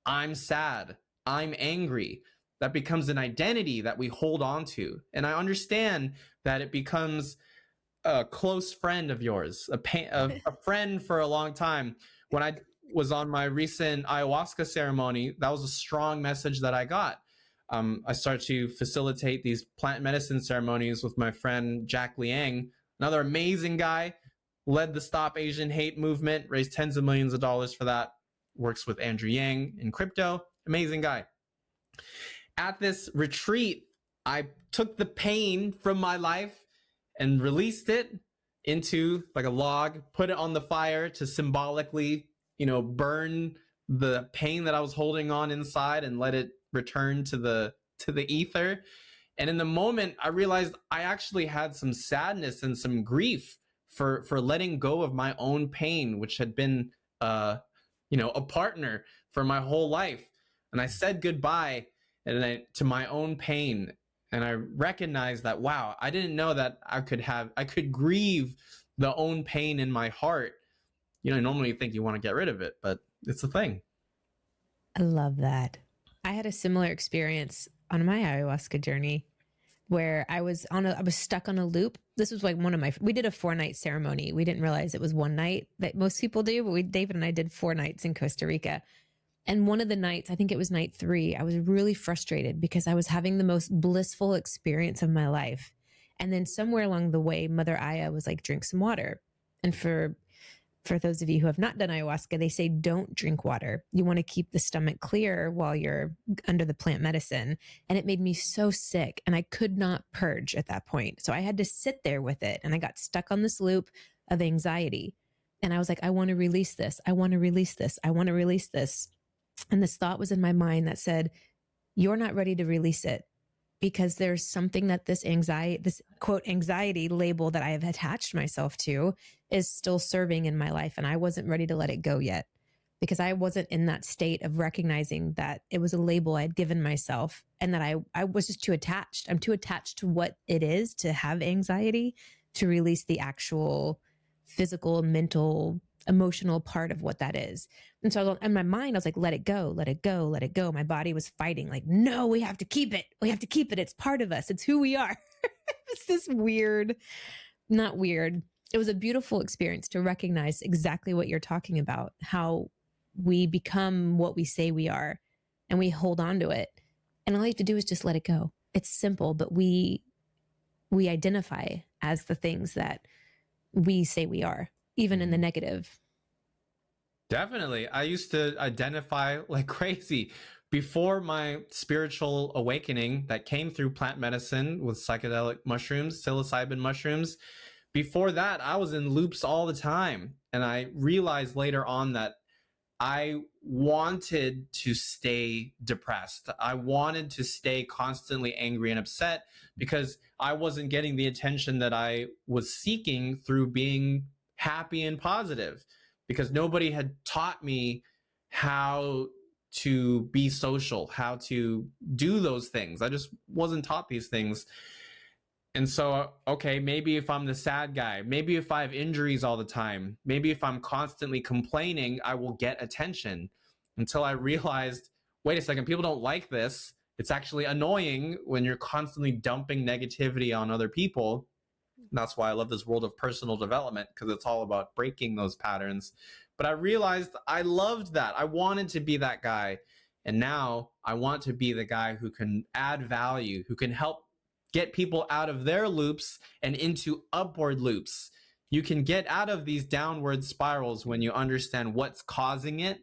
I'm sad. I'm angry. That becomes an identity that we hold on to. And I understand that it becomes a close friend of yours, a friend for a long time. was on my recent ayahuasca ceremony. That was a strong message that I got. I started to facilitate these plant medicine ceremonies with my friend Jack Liang, another amazing guy, led the Stop Asian Hate movement, raised tens of millions of dollars for that, works with Andrew Eng in crypto, amazing guy. At this retreat, I took the pain from my life and released it into like a log, put it on the fire to symbolically, burn the pain that I was holding on inside and let it return to the ether. And in the moment, I realized I actually had some sadness and some grief for letting go of my own pain, which had been a partner for my whole life. And I said goodbye to my own pain. And I recognized that, wow, I didn't know that I could grieve the own pain in my heart. Normally you think you want to get rid of it, but it's a thing. I love that. I had a similar experience on my ayahuasca journey where I was stuck on a loop. This was like we did a 4-night ceremony. We didn't realize it was one night that most people do, but David and I did 4 nights in Costa Rica. And one of the nights, I think it was night 3, I was really frustrated because I was having the most blissful experience of my life. And then somewhere along the way, Mother Aya was like, drink some water. And for those of you who have not done ayahuasca, they say don't drink water. You want to keep the stomach clear while you're under the plant medicine. And it made me so sick and I could not purge at that point. So I had to sit there with it and I got stuck on this loop of anxiety. And I was like, I want to release this. I want to release this. I want to release this. And this thought was in my mind that said, you're not ready to release it because there's something that this quote anxiety label that I have attached myself to is still serving in my life. And I wasn't ready to let it go yet because I wasn't in that state of recognizing that it was a label I had given myself and that I was just too attached. I'm too attached to what it is to have anxiety to release the actual physical, mental, emotional part of what that is. And so in my mind, I was like, let it go, let it go, let it go. My body was fighting like, no, we have to keep it. We have to keep it. It's part of us. It's who we are. It's this not weird. It was a beautiful experience to recognize exactly what you're talking about, how we become what we say we are and we hold on to it. And all you have to do is just let it go. It's simple, but we identify as the things that we say we are, even in the negative. Definitely. I used to identify like crazy. Before my spiritual awakening that came through plant medicine with psychedelic mushrooms, psilocybin mushrooms, before that, I was in loops all the time. And I realized later on that I wanted to stay depressed. I wanted to stay constantly angry and upset because I wasn't getting the attention that I was seeking through being happy and positive, because nobody had taught me how to be social, how to do those things. I just wasn't taught these things. And so, okay, maybe if I'm the sad guy, maybe if I have injuries all the time, maybe if I'm constantly complaining, I will get attention, until I realized, wait a second, people don't like this. It's actually annoying when you're constantly dumping negativity on other people. That's why I love this world of personal development, because it's all about breaking those patterns. But I realized I loved that. I wanted to be that guy. And now I want to be the guy who can add value, who can help get people out of their loops and into upward loops. You can get out of these downward spirals when you understand what's causing it,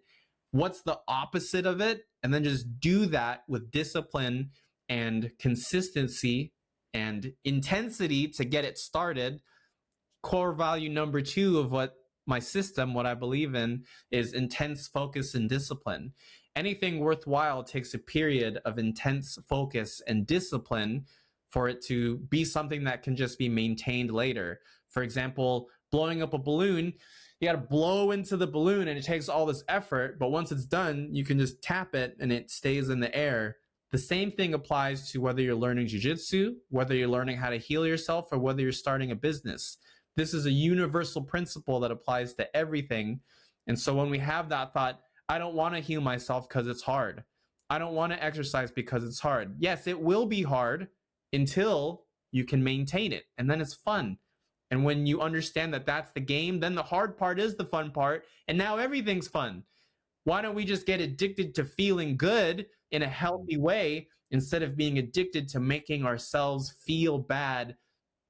what's the opposite of it, and then just do that with discipline and consistency and intensity to get it started. Core value number 2 of what I believe in, is intense focus and discipline. Anything worthwhile takes a period of intense focus and discipline for it to be something that can just be maintained later. For example, blowing up a balloon, you got to blow into the balloon and it takes all this effort, but once it's done, you can just tap it and it stays in the air. The same thing applies to whether you're learning jiu-jitsu, whether you're learning how to heal yourself, or whether you're starting a business. This is a universal principle that applies to everything. And so when we have that thought, I don't want to heal myself because it's hard. I don't want to exercise because it's hard. Yes, it will be hard until you can maintain it. And then it's fun. And when you understand that that's the game, then the hard part is the fun part. And now everything's fun. Why don't we just get addicted to feeling good in a healthy way instead of being addicted to making ourselves feel bad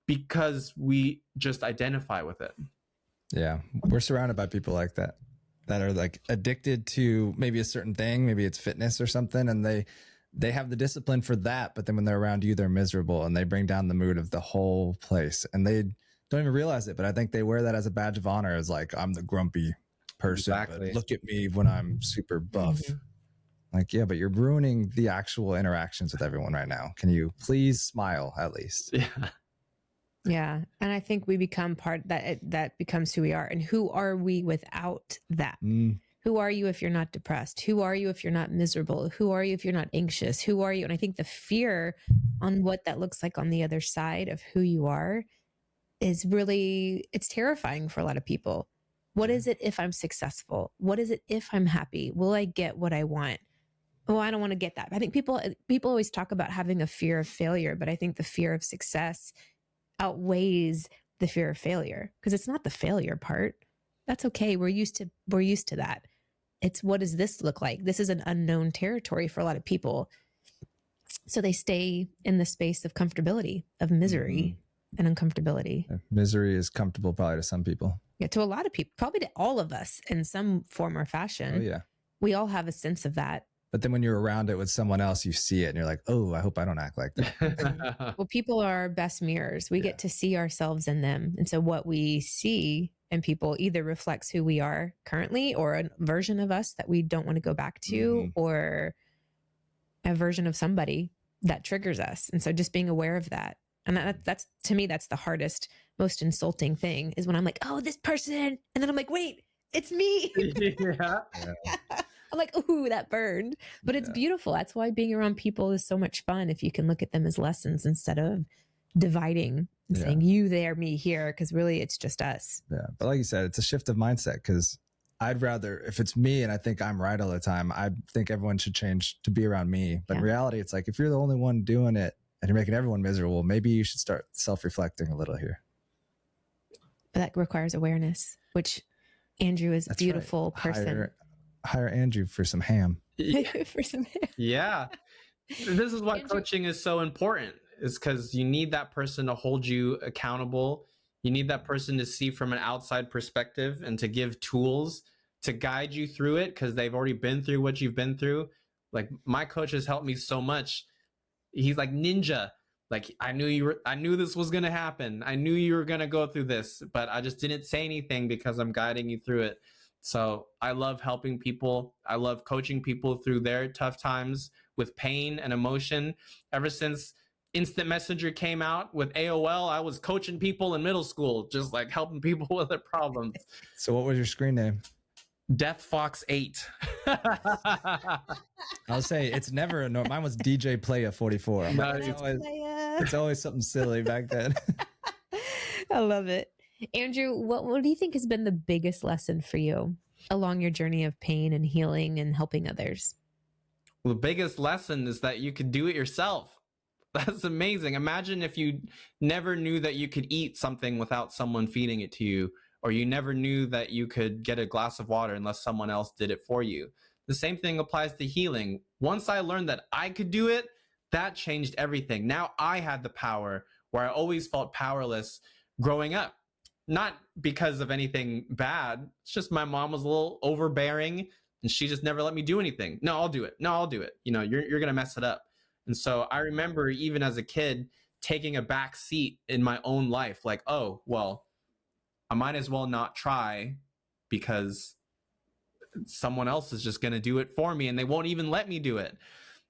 because we just identify with it? Yeah. We're surrounded by people like that are like addicted to maybe a certain thing, maybe it's fitness or something, and they have the discipline for that, but then when they're around you, they're miserable and they bring down the mood of the whole place, and they don't even realize it. But I think they wear that as a badge of honor, as like, I'm the grumpy person, Exactly. but look at me when I'm super buff. Like, yeah, but you're ruining the actual interactions with everyone right now. Can you please smile at least? Yeah. Yeah. And I think we become that becomes who we are. And who are we without that? Who are you if you're not depressed? Who are you if you're not miserable? Who are you if you're not anxious? Who are you? And I think the fear on what that looks like on the other side of who you are is really, it's terrifying for a lot of people. What is it if I'm successful? What is it if I'm happy? Will I get what I want? Oh, I don't want to get that. I think people always talk about having a fear of failure, but I think the fear of success outweighs the fear of failure, because it's not the failure part. That's okay. We're used to that. It's, what does this look like? This is an unknown territory for a lot of people. So they stay in the space of comfortability, of misery and uncomfortability. Misery is comfortable probably to some people. Yeah, to a lot of people, probably to all of us in some form or fashion. Oh yeah. We all have a sense of that. But then when you're around it with someone else, you see it and you're like, oh, I hope I don't act like that. Well, people are our best mirrors. We get to see ourselves in them. And so what we see in people either reflects who we are currently, or a version of us that we don't want to go back to, or a version of somebody that triggers us. And so just being aware of that. And that's, to me, that's the hardest, most insulting thing, is when I'm like, oh, this person. And then I'm like, wait, it's me. Yeah. I'm like, ooh, that burned. But it's beautiful. That's why being around people is so much fun, if you can look at them as lessons instead of dividing and saying you there, me here, because really it's just us. Yeah. But like you said, it's a shift of mindset, because I'd rather, if it's me and I think I'm right all the time, I think everyone should change to be around me. But in reality, it's like, if you're the only one doing it and you're making everyone miserable, maybe you should start self-reflecting a little here. But that requires awareness, which Andrew is a beautiful person. Hire Andrew for some ham. For some ham. Yeah. This is why coaching is so important, is because you need that person to hold you accountable. You need that person to see from an outside perspective and to give tools to guide you through it, because they've already been through what you've been through. Like, my coach has helped me so much. He's like ninja. Like, I knew this was going to happen. I knew you were going to go through this, but I just didn't say anything because I'm guiding you through it. So I love helping people. I love coaching people through their tough times with pain and emotion. Ever since Instant Messenger came out with AOL, I was coaching people in middle school, just like helping people with their problems. So what was your screen name? Death Fox 8. I'll say it's never a normal. Mine was DJ Playa 44. It's always something silly back then. I love it. Andrew, what do you think has been the biggest lesson for you along your journey of pain and healing and helping others? Well, the biggest lesson is that you could do it yourself. That's amazing. Imagine if you never knew that you could eat something without someone feeding it to you, or you never knew that you could get a glass of water unless someone else did it for you. The same thing applies to healing. Once I learned that I could do it, that changed everything. Now I had the power where I always felt powerless growing up. Not because of anything bad. It's just my mom was a little overbearing and she just never let me do anything. No, I'll do it. No, I'll do it. You know, you're going to mess it up. And so I remember even as a kid taking a back seat in my own life. Like, oh, well, I might as well not try because someone else is just going to do it for me and they won't even let me do it.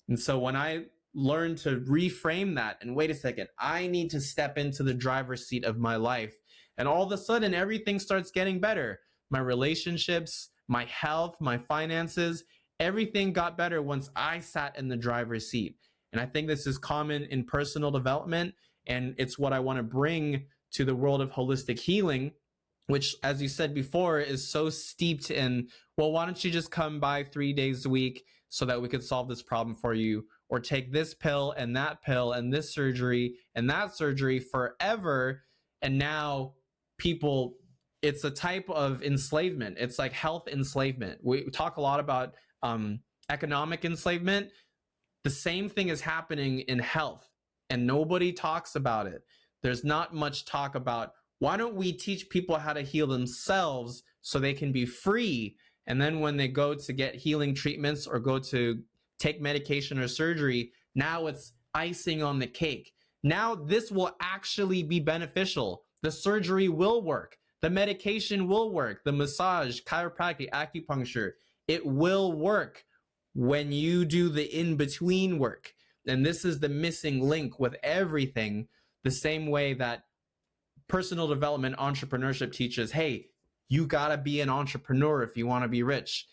And so when I learned to reframe that and wait a second, I need to step into the driver's seat of my life. And all of a sudden, everything starts getting better. My relationships, my health, my finances, everything got better once I sat in the driver's seat. And I think this is common in personal development. And it's what I want to bring to the world of holistic healing, which, as you said before, is so steeped in, well, why don't you just come by 3 days a week so that we could solve this problem for you, or take this pill and this surgery and that surgery forever. And now people, it's a type of enslavement. It's like health enslavement. We talk a lot about economic enslavement. The same thing is happening in health, and nobody talks about it. There's not much talk about, why don't we teach people how to heal themselves so they can be free? And then when they go to get healing treatments or go to take medication or surgery, now it's icing on the cake. Now this will actually be beneficial. The surgery will work. The medication will work. The massage, chiropractic, acupuncture, it will work when you do the in-between work. And this is the missing link with everything, the same way that personal development entrepreneurship teaches, hey, you gotta be an entrepreneur if you wanna be rich.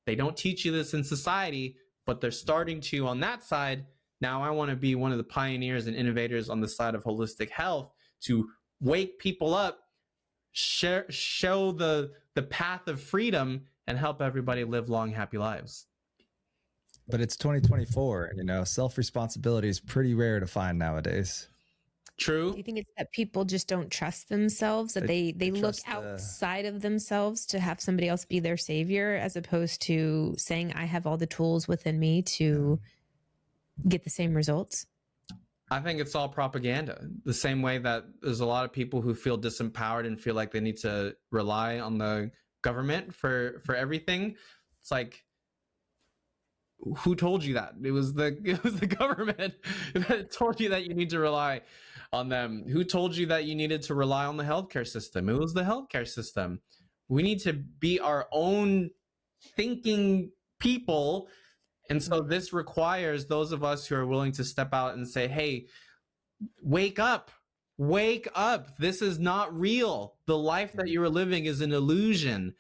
They don't teach you this in society, but they're starting to on that side. Now I wanna be one of the pioneers and innovators on the side of holistic health to wake people up, show the path of freedom, and help everybody live long, happy lives. But it's 2024, you know, self-responsibility is pretty rare to find nowadays. True. Do you think it's that people just don't trust themselves, that they look trust outside of themselves to have somebody else be their savior, as opposed to saying, I have all the tools within me to get the same results? I think it's all propaganda. The same way that there's a lot of people who feel disempowered and feel like they need to rely on the government for everything. It's like, who told you that? It was the government that told you that you need to rely on them. Who told you that you needed to rely on the healthcare system? It was the healthcare system. We need to be our own thinking people. And so this requires those of us who are willing to step out and say, hey, wake up. Wake up. This is not real. The life that you are living is an illusion.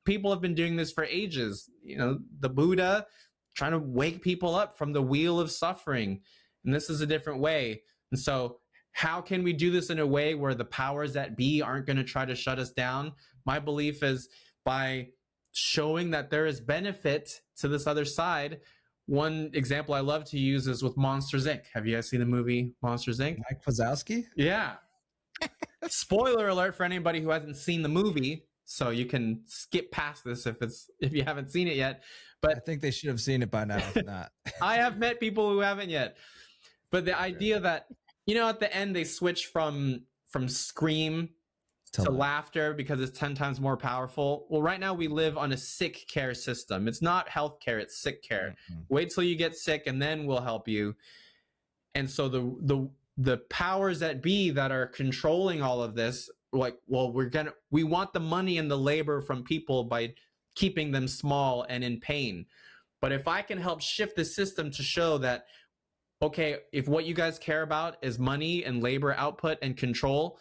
People have been doing this for ages. You know, the Buddha trying to wake people up from the wheel of suffering. And this is a different way. And so how can we do this in a way where the powers that be aren't going to try to shut us down? My belief is by showing that there is benefit to this other side. One example I love to use is with Monsters, Inc. Have you guys seen the movie Monsters, Inc.? Mike Wazowski? Yeah. Spoiler alert for anybody who hasn't seen the movie. So you can skip past this if you haven't seen it yet. But I think they should have seen it by now, if not. I have met people who haven't yet. But the idea that, you know, at the end they switch from scream to laughter because it's 10 times more powerful. Well, right now we live on a sick care system. It's not health care, it's sick care. Mm-hmm. Wait till you get sick and then we'll help you. And so the powers that be that are controlling all of this, like, well, we want the money and the labor from people by keeping them small and in pain. But if I can help shift the system to show that, okay, if what you guys care about is money and labor output and control,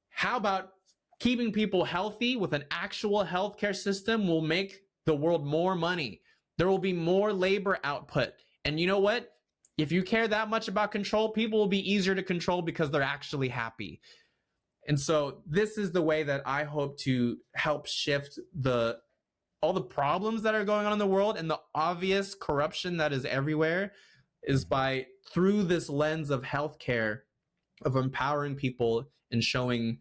how about keeping people healthy with an actual healthcare system will make the world more money. There will be more labor output. And you know what? If you care that much about control, people will be easier to control because they're actually happy. And so this is the way that I hope to help shift all the problems that are going on in the world and the obvious corruption that is everywhere is by through this lens of healthcare, of empowering people and showing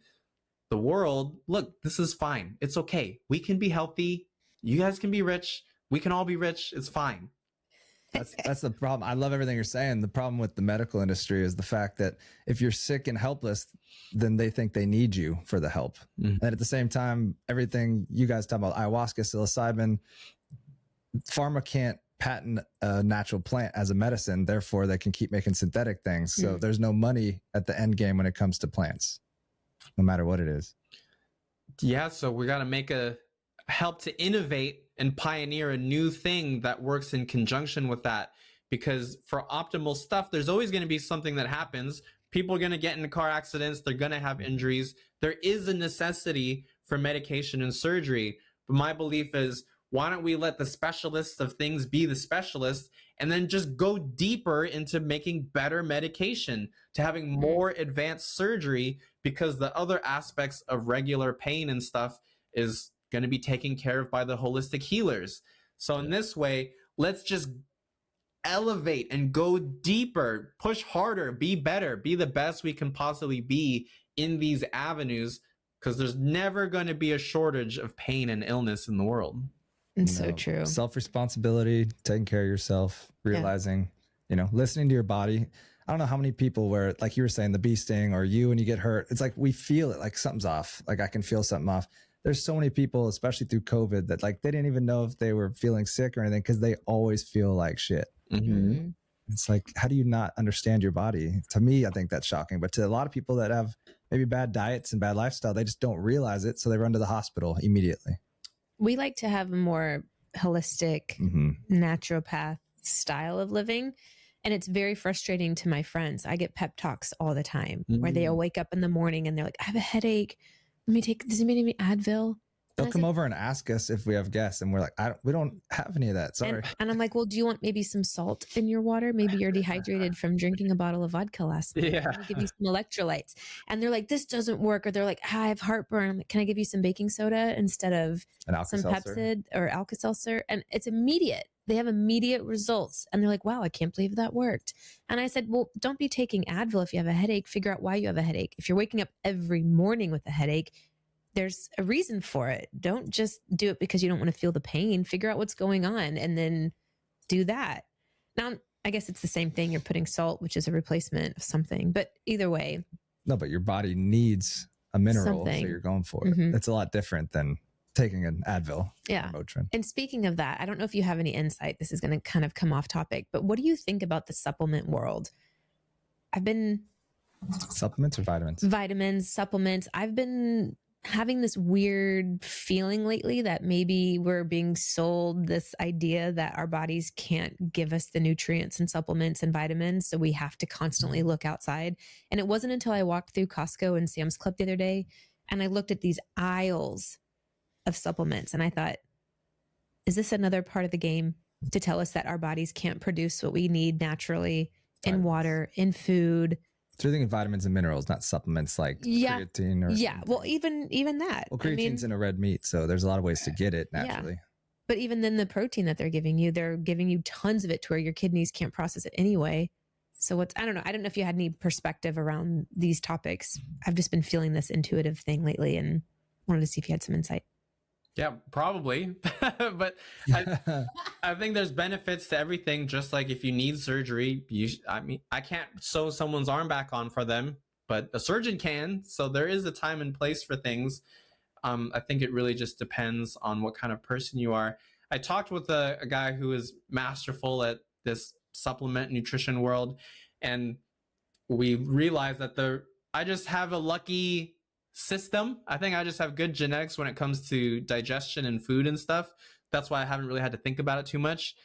the world, look, this is fine. It's okay. We can be healthy. You guys can be rich. We can all be rich. It's fine. That's the problem. I love everything you're saying. The problem with the medical industry is the fact that if you're sick and helpless, then they think they need you for the help. Mm-hmm. And at the same time, everything you guys talk about, ayahuasca, psilocybin, pharma can't patent a natural plant as a medicine. Therefore, they can keep making synthetic things. So there's no money at the end game when it comes to plants, no matter what it is. Yeah. So we got to help to innovate and pioneer a new thing that works in conjunction with that. Because for optimal stuff, there's always going to be something that happens. People are going to get into car accidents. They're going to have injuries. There is a necessity for medication and surgery. But my belief is, why don't we let the specialists of things be the specialists and then just go deeper into making better medication, to having more advanced surgery, because the other aspects of regular pain and stuff is going to be taken care of by the holistic healers. So in this way, let's just elevate and go deeper, push harder, be better, be the best we can possibly be in these avenues, because there's never going to be a shortage of pain and illness in the world. It's so true. Self-responsibility, taking care of yourself, realizing, listening to your body. I don't know how many people where, like you were saying, the bee sting, or you when you get hurt, it's like we feel it, like something's off. Like I can feel something off. There's so many people, especially through COVID, that like they didn't even know if they were feeling sick or anything because they always feel like shit. Mm-hmm. It's like, how do you not understand your body? To me, I think that's shocking. But to a lot of people that have maybe bad diets and bad lifestyle, they just don't realize it. So they run to the hospital immediately. We like to have a more holistic naturopath style of living. And it's very frustrating to my friends. I get pep talks all the time where they'll wake up in the morning and they're like, I have a headache. Does anybody need Advil? They'll come over and ask us if we have guests, and we're like, we don't have any of that. Sorry. And I'm like, well, do you want maybe some salt in your water? Maybe you're dehydrated from drinking a bottle of vodka last night. Yeah. Let me give you some electrolytes. And they're like, this doesn't work. Or they're like, I have heartburn. I'm like, can I give you some baking soda instead of some Pepsid or Alka-Seltzer? And it's immediate. They have immediate results. And they're like, wow, I can't believe that worked. And I said, well, don't be taking Advil if you have a headache. Figure out why you have a headache. If you're waking up every morning with a headache, there's a reason for it. Don't just do it because you don't want to feel the pain. Figure out what's going on and then do that. Now, I guess it's the same thing. You're putting salt, which is a replacement of something, but either way. No, but your body needs a mineral, so you're going for it. It's a lot different than taking an Advil. Yeah. Or Motrin. And speaking of that, I don't know if you have any insight. This is going to kind of come off topic, but what do you think about the supplement world? Supplements or vitamins? Vitamins, supplements. I've been having this weird feeling lately that maybe we're being sold this idea that our bodies can't give us the nutrients and supplements and vitamins. So we have to constantly look outside. And it wasn't until I walked through Costco and Sam's Club the other day and I looked at these aisles of supplements and I thought, is this another part of the game to tell us that our bodies can't produce what we need naturally in water, in food? So you're thinking vitamins and minerals, not supplements like creatine or something. Well, even that. Well, creatine's in a red meat, so there's a lot of ways to get it naturally. But even then the protein that they're giving you tons of it to where your kidneys can't process it anyway. So I don't know. I don't know if you had any perspective around these topics. I've just been feeling this intuitive thing lately and wanted to see if you had some insight. Yeah, probably. But I think there's benefits to everything. Just like if you need surgery, I can't sew someone's arm back on for them, but a surgeon can. So there is a time and place for things. I think it really just depends on what kind of person you are. I talked with a guy who is masterful at this supplement nutrition world, and we realized that I just have a lucky system. I think I just have good genetics when it comes to digestion and food and stuff. That's why I haven't really had to think about it too much.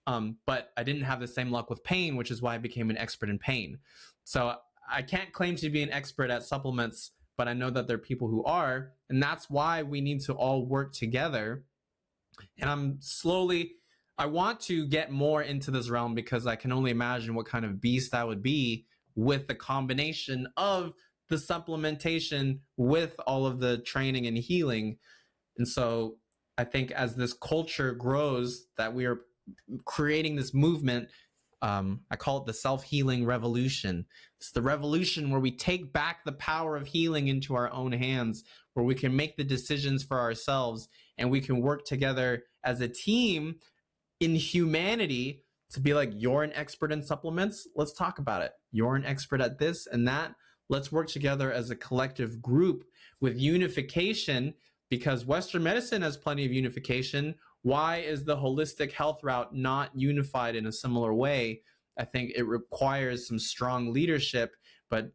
But I didn't have the same luck with pain, which is why I became an expert in pain. So I can't claim to be an expert at supplements, but I know that there are people who are, and that's why we need to all work together. And I want to get more into this realm because I can only imagine what kind of beast I would be with the combination of the supplementation with all of the training and healing. And so I think as this culture grows, that we are creating this movement. I call it the self-healing revolution. It's the revolution where we take back the power of healing into our own hands, where we can make the decisions for ourselves and we can work together as a team in humanity to be like, you're an expert in supplements. Let's talk about it. You're an expert at this and that. Let's work together as a collective group with unification, because Western medicine has plenty of unification. Why is the holistic health route not unified in a similar way? I think it requires some strong leadership, but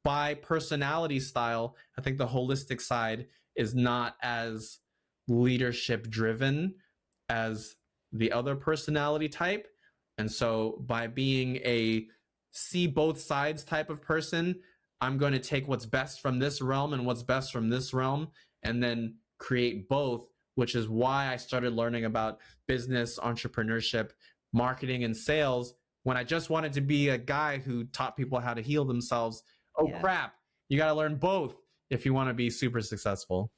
by personality style, I think the holistic side is not as leadership driven as the other personality type. And so by being a see both sides type of person, I'm going to take what's best from this realm and what's best from this realm and then create both, which is why I started learning about business, entrepreneurship, marketing, and sales when I just wanted to be a guy who taught people how to heal themselves. Crap, you got to learn both if you want to be super successful.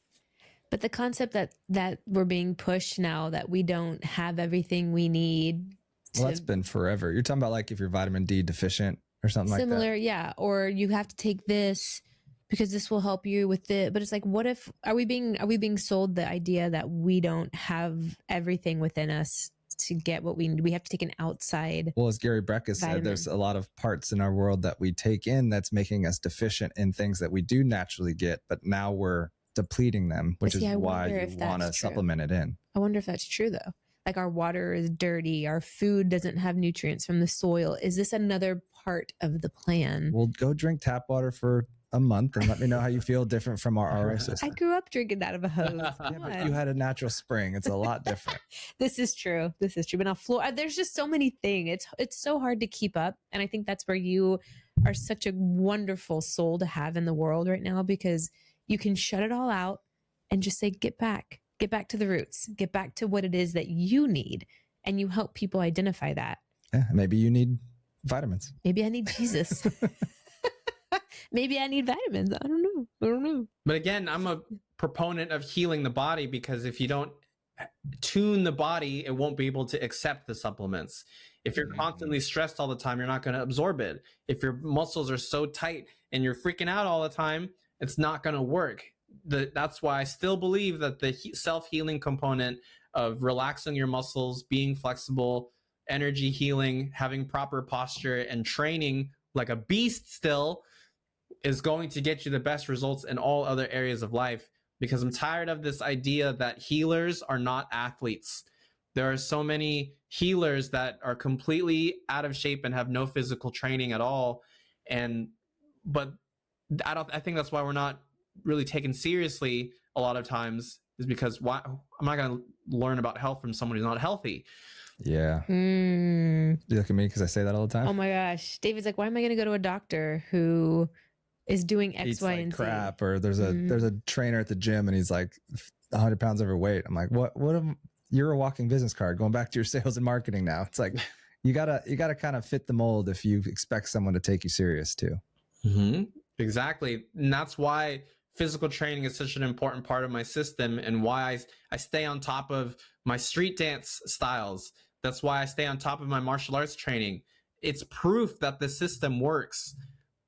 But the concept that we're being pushed now, that we don't have everything we need. Well, that's been forever. You're talking about like if you're vitamin D deficient or something like that. Similar, yeah. Or you have to take this because this will help you with it. But it's like, what if, are we being sold the idea that we don't have everything within us to get what we need? We have to take an outside. Well, as Gary Brecka said, vitamin. there's a lot of parts in our world that we take in that's making us deficient in things that we do naturally get, but now we're depleting them, which See, is I why wonder you if want to that's true. supplement it in. I wonder if that's true though. Like our water is dirty, our food doesn't have nutrients from the soil. Is this another part of the plan? Well, go drink tap water for a month and let me know how you feel different from our RO I system. grew up drinking out of a hose. Yeah, Come but on. you had a natural spring. It's a lot different. This is true. This is true. But now, there's just so many things. It's so hard to keep up, and I think that's where you are such a wonderful soul to have in the world right now, because you can shut it all out and just say, get back to the roots, get back to what it is that you need, and you help people identify that. Yeah, maybe you need vitamins. Maybe I need Jesus. Maybe I need vitamins. I don't know. But again, I'm a proponent of healing the body, because if you don't tune the body, it won't be able to accept the supplements. If you're constantly stressed all the time, you're not going to absorb it. If your muscles are so tight and you're freaking out all the time, it's not going to work. That's why I still believe that the self-healing component of relaxing your muscles, being flexible, energy healing, having proper posture, and training like a beast still is going to get you the best results in all other areas of life. Because I'm tired of this idea that healers are not athletes. There are so many healers that are completely out of shape and have no physical training at all. But I think that's why we're not really taken seriously a lot of times, is because why I'm not going to learn about health from someone who's not healthy. Yeah. You look at me because I say that all the time. Oh my gosh. David's like, why am I going to go to a doctor who is doing X, Eats Y, like and Z? crap, or there's a trainer at the gym and he's like 100 pounds overweight. I'm like, you're a walking business card. Going back to your sales and marketing now. It's like you gotta kind of fit the mold if you expect someone to take you serious too. Mm-hmm. Exactly. And that's why physical training is such an important part of my system, and why I stay on top of my street dance styles. That's why I stay on top of my martial arts training. It's proof that the system works.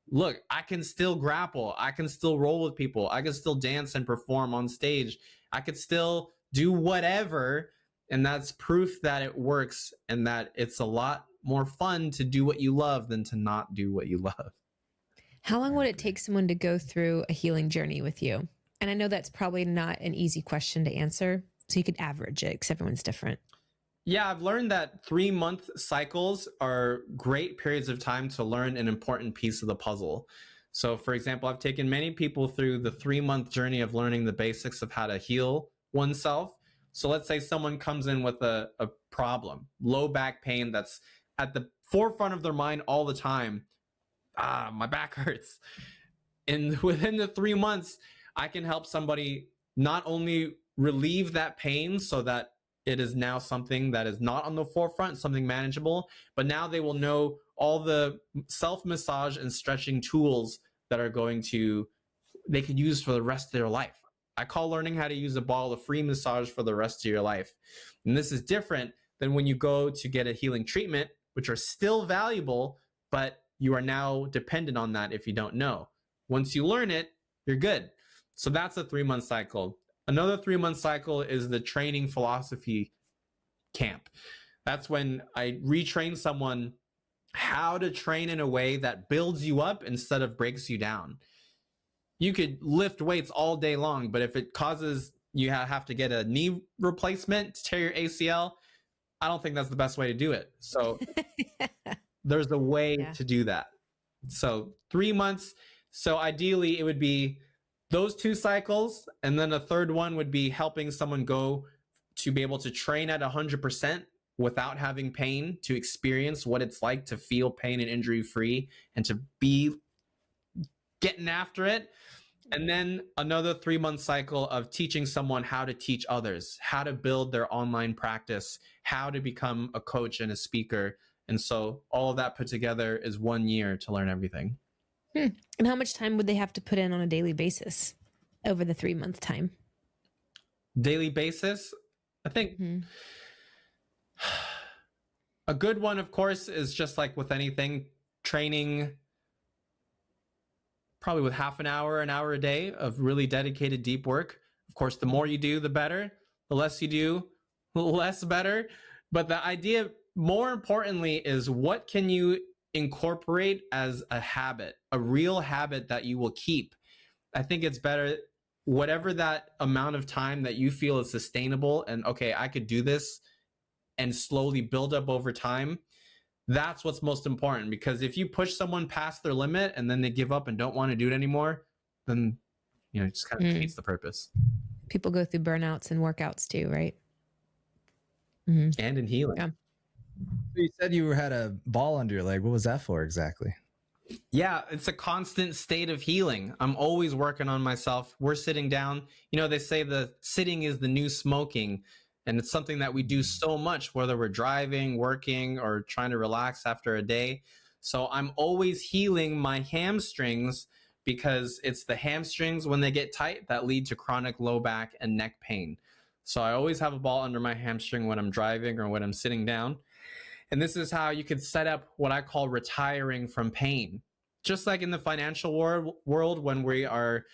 Look, I can still grapple. I can still roll with people. I can still dance and perform on stage. I could still do whatever. And that's proof that it works, and that it's a lot more fun to do what you love than to not do what you love. How long would it take someone to go through a healing journey with you? And I know that's probably not an easy question to answer, so you could average it because everyone's different. Yeah, I've learned that 3-month cycles are great periods of time to learn an important piece of the puzzle. So, for example, I've taken many people through the 3-month journey of learning the basics of how to heal oneself. So let's say someone comes in with a problem, low back pain that's at the forefront of their mind all the time. My back hurts. And within the 3 months, I can help somebody not only relieve that pain so that it is now something that is not on the forefront, something manageable, but now they will know all the self-massage and stretching tools that they could use for the rest of their life. I call learning how to use a ball a free massage for the rest of your life. And this is different than when you go to get a healing treatment, which are still valuable, but you are now dependent on that if you don't know. Once you learn it, you're good. So that's a 3-month cycle. Another 3-month cycle is the training philosophy camp. That's when I retrain someone how to train in a way that builds you up instead of breaks you down. You could lift weights all day long, but if it causes you have to get a knee replacement to tear your ACL, I don't think that's the best way to do it. So there's a way to do that. So 3 months. So ideally it would be those 2 cycles. And then a third one would be helping someone go to be able to train at 100% without having pain, to experience what it's like to feel pain and injury free and to be getting after it. And then another 3-month cycle of teaching someone how to teach others, how to build their online practice, how to become a coach and a speaker. And so all of that put together is 1 year to learn everything. And how much time would they have to put in on a daily basis over the 3-month time? Daily basis? I think a good one, of course, is just like with anything, training probably with half an hour a day of really dedicated deep work. Of course, the more you do, the better. The less you do, the less better. But the idea, more importantly, is what can you incorporate as a habit, a real habit that you will keep. I think it's better, whatever that amount of time that you feel is sustainable and, okay, I could do this and slowly build up over time. That's what's most important, because if you push someone past their limit and then they give up and don't want to do it anymore, then, it just kind of defeats the purpose. People go through burnouts and workouts too, right? And in healing. Yeah. You said you had a ball under your leg. What was that for exactly? Yeah, it's a constant state of healing. I'm always working on myself. We're sitting down. They say the sitting is the new smoking. And it's something that we do so much, whether we're driving, working, or trying to relax after a day. So I'm always healing my hamstrings, because it's the hamstrings, when they get tight, that lead to chronic low back and neck pain. So I always have a ball under my hamstring when I'm driving or when I'm sitting down. And this is how you could set up what I call retiring from pain. Just like in the financial world, when we are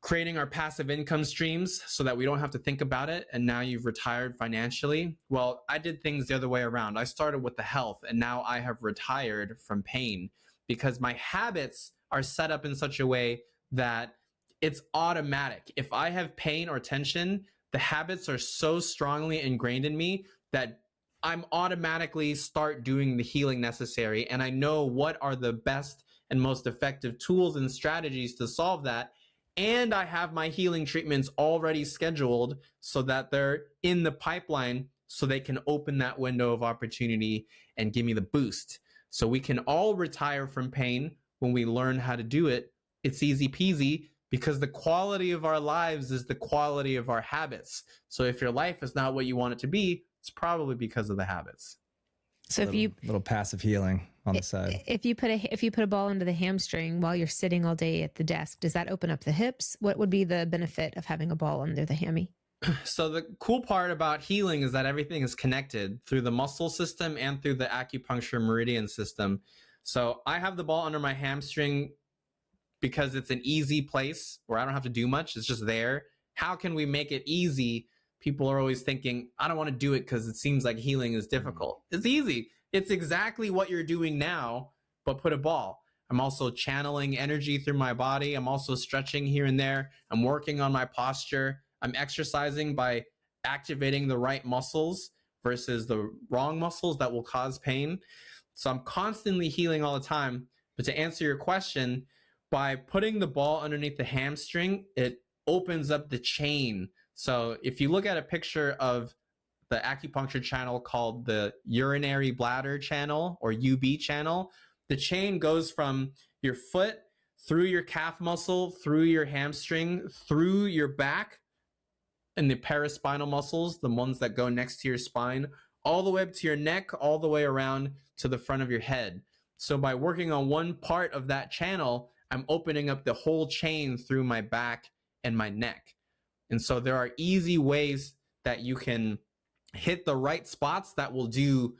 creating our passive income streams so that we don't have to think about it, and now you've retired financially. Well, I did things the other way around. I started with the health, and now I have retired from pain, because my habits are set up in such a way that it's automatic. If I have pain or tension, the habits are so strongly ingrained in me that I'm automatically start doing the healing necessary. And I know what are the best and most effective tools and strategies to solve that. And I have my healing treatments already scheduled so that they're in the pipeline, so they can open that window of opportunity and give me the boost. So we can all retire from pain when we learn how to do it. It's easy peasy, because the quality of our lives is the quality of our habits. So if your life is not what you want it to be, it's probably because of the habits. So if you little passive healing on the side. If you put a ball under the hamstring while you're sitting all day at the desk, does that open up the hips? What would be the benefit of having a ball under the hammy? So the cool part about healing is that everything is connected through the muscle system and through the acupuncture meridian system. So I have the ball under my hamstring because it's an easy place where I don't have to do much. It's just there. How can we make it easy? People are always thinking, I don't want to do it because it seems like healing is difficult. It's easy. It's exactly what you're doing now, but put a ball. I'm also channeling energy through my body. I'm also stretching here and there. I'm working on my posture. I'm exercising by activating the right muscles versus the wrong muscles that will cause pain. So I'm constantly healing all the time. But to answer your question, by putting the ball underneath the hamstring, it opens up the chain. So if you look at a picture of the acupuncture channel called the urinary bladder channel, or UB channel, the chain goes from your foot through your calf muscle, through your hamstring, through your back, and the paraspinal muscles, the ones that go next to your spine, all the way up to your neck, all the way around to the front of your head. So by working on one part of that channel, I'm opening up the whole chain through my back and my neck. And so there are easy ways that you can hit the right spots that will do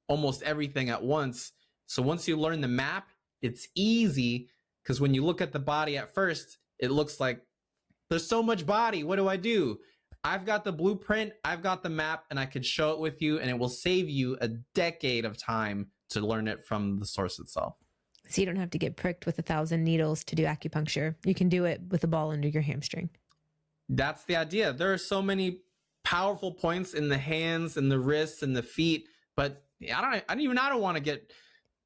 almost everything at once. So once you learn the map, it's easy, because when you look at the body at first, it looks like there's so much body. What do I do? I've got the blueprint, I've got the map, and I could show it with you, and it will save you a decade of time to learn it from the source itself. So you don't have to get pricked with 1,000 needles to do acupuncture. You can do it with a ball under your hamstring. That's the idea. There are so many powerful points in the hands and the wrists and the feet, but I don't want to get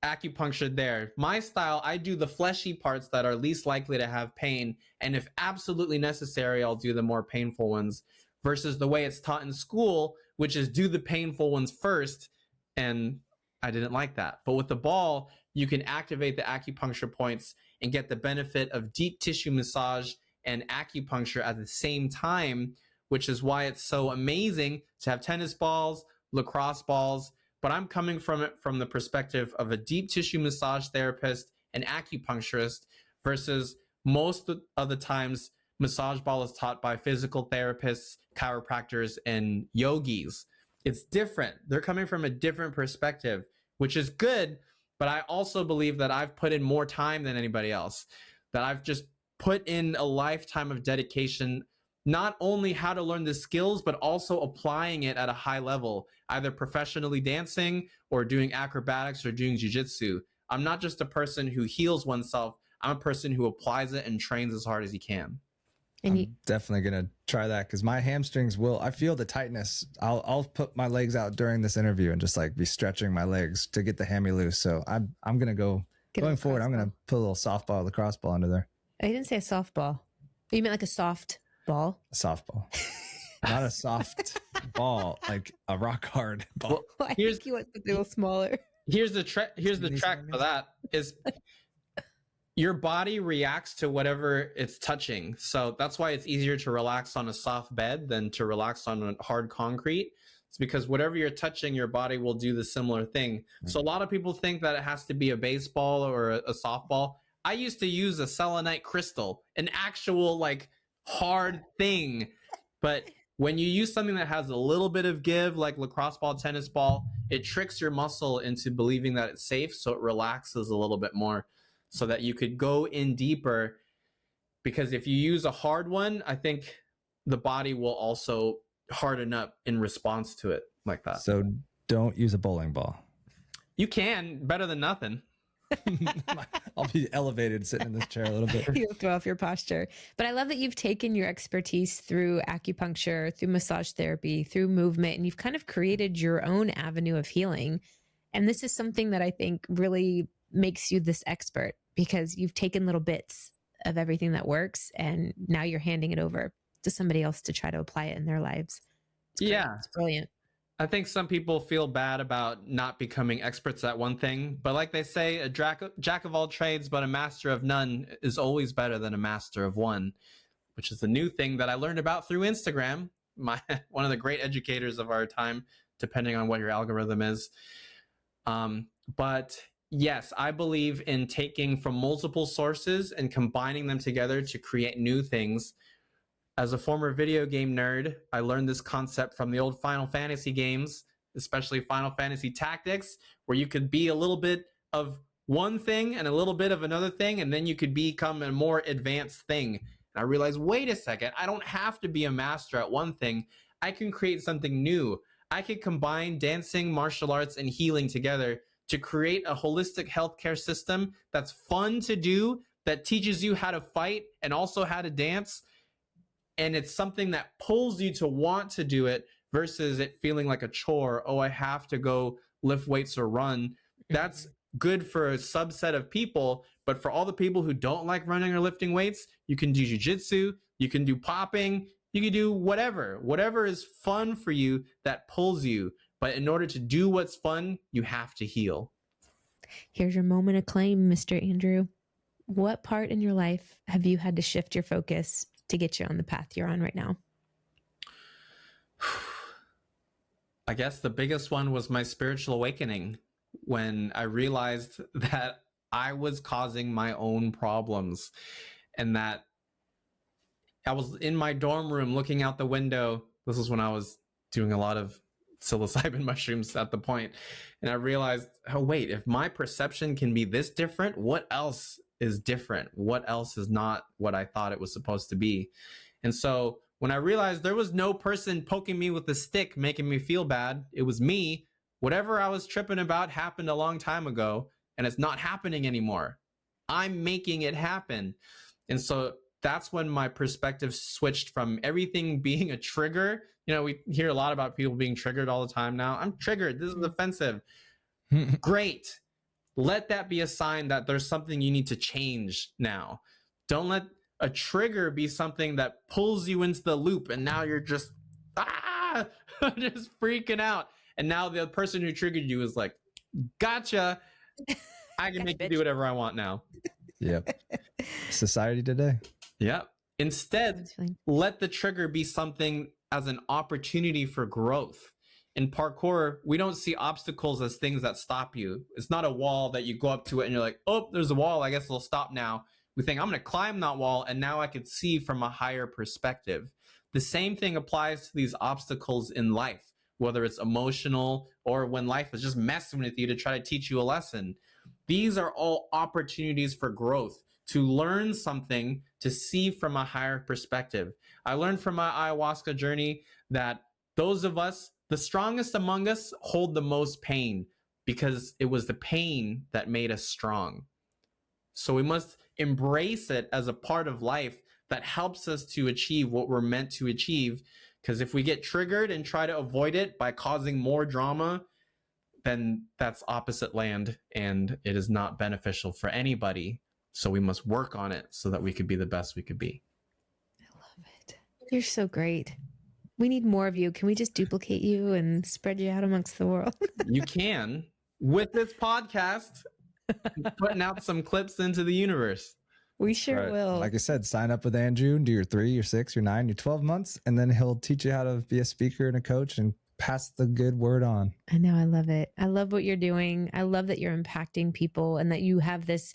acupuncture there. My style, I do the fleshy parts that are least likely to have pain, and if absolutely necessary, I'll do the more painful ones, versus the way it's taught in school, which is do the painful ones first, and I didn't like that. But with the ball, you can activate the acupuncture points and get the benefit of deep tissue massage and acupuncture at the same time, which is why it's so amazing to have tennis balls, lacrosse balls. But I'm coming from it from the perspective of a deep tissue massage therapist and acupuncturist, versus most of the times massage ball is taught by physical therapists, chiropractors, and yogis. It's different. They're coming from a different perspective, which is good, but I also believe that I've put in more time than anybody else. that I've just put in a lifetime of dedication, not only how to learn the skills, but also applying it at a high level, either professionally dancing or doing acrobatics or doing jujitsu. I'm not just a person who heals oneself. I'm a person who applies it and trains as hard as he can. And I'm definitely going to try that because my hamstrings I feel the tightness. I'll put my legs out during this interview and just like be stretching my legs to get the hammy loose. So I'm going to going forward, I'm going to put a little softball, lacrosse ball under there. I didn't say a softball. You meant like a soft ball? A softball. Not a soft ball, like a rock hard ball. Well, I think you want something a little smaller. Here's the track for that is your body reacts to whatever it's touching. So that's why it's easier to relax on a soft bed than to relax on a hard concrete. It's because whatever you're touching, your body will do the similar thing. So a lot of people think that it has to be a baseball or a softball. I used to use a selenite crystal, an actual like hard thing. But when you use something that has a little bit of give, like lacrosse ball, tennis ball, it tricks your muscle into believing that it's safe. So it relaxes a little bit more so that you could go in deeper. Because if you use a hard one, I think the body will also harden up in response to it like that. So don't use a bowling ball. You can, better than nothing. I'll be elevated sitting in this chair a little bit. You'll throw off your posture. But I love that you've taken your expertise through acupuncture, through massage therapy, through movement, and you've kind of created your own avenue of healing. And this is something that I think really makes you this expert because you've taken little bits of everything that works and now you're handing it over to somebody else to try to apply it in their lives. Yeah. It's brilliant. I think some people feel bad about not becoming experts at one thing, but like they say, a jack of all trades, but a master of none is always better than a master of one, which is a new thing that I learned about through Instagram, one of the great educators of our time, depending on what your algorithm is. But yes, I believe in taking from multiple sources and combining them together to create new things. As a former video game nerd, I learned this concept from the old Final Fantasy games, especially Final Fantasy Tactics, where you could be a little bit of one thing and a little bit of another thing, and then you could become a more advanced thing. And I realized, wait a second, I don't have to be a master at one thing. I can create something new. I could combine dancing, martial arts, and healing together to create a holistic healthcare system that's fun to do, that teaches you how to fight and also how to dance. And it's something that pulls you to want to do it versus it feeling like a chore. Oh, I have to go lift weights or run. That's good for a subset of people. But for all the people who don't like running or lifting weights, you can do jujitsu, you can do popping, you can do whatever is fun for you that pulls you. But in order to do what's fun, you have to heal. Here's your moment of claim, Mr. Andrew. What part in your life have you had to shift your focus to get you on the path you're on right now? I guess the biggest one was my spiritual awakening when I realized that I was causing my own problems and that I was in my dorm room looking out the window. This is when I was doing a lot of psilocybin mushrooms at the point. And I realized, oh, wait, if my perception can be this different, what else is different? What else is not what I thought it was supposed to be? And so when I realized there was no person poking me with a stick, making me feel bad, it was me. Whatever I was tripping about happened a long time ago, and it's not happening anymore. I'm making it happen. And so that's when my perspective switched from everything being a trigger. You know, we hear a lot about people being triggered all the time now. I'm triggered. This is offensive. Great. Let that be a sign that there's something you need to change now. Don't let a trigger be something that pulls you into the loop and now you're just, just freaking out. And now the person who triggered you is like, gotcha. I can make you do whatever I want now. Yep. Society today. Yep. Instead, let the trigger be something as an opportunity for growth. In parkour, we don't see obstacles as things that stop you. It's not a wall that you go up to it and you're like, oh, there's a wall. I guess it'll stop now. We think I'm going to climb that wall and now I can see from a higher perspective. The same thing applies to these obstacles in life, whether it's emotional or when life is just messing with you to try to teach you a lesson. These are all opportunities for growth to learn something, to see from a higher perspective. I learned from my ayahuasca journey that those of us, the strongest among us, hold the most pain because it was the pain that made us strong. So we must embrace it as a part of life that helps us to achieve what we're meant to achieve. Because if we get triggered and try to avoid it by causing more drama, then that's opposite land and it is not beneficial for anybody. So we must work on it so that we could be the best we could be. I love it. You're so great. We need more of you. Can we just duplicate you and spread you out amongst the world? You can, with this podcast, putting out some clips into the universe. We sure Right. will. Like I said, sign up with Andrew and do your 3, your 6, your 9, your 12 months, and then he'll teach you how to be a speaker and a coach and pass the good word on. I know. I love it. I love what you're doing. I love that you're impacting people and that you have this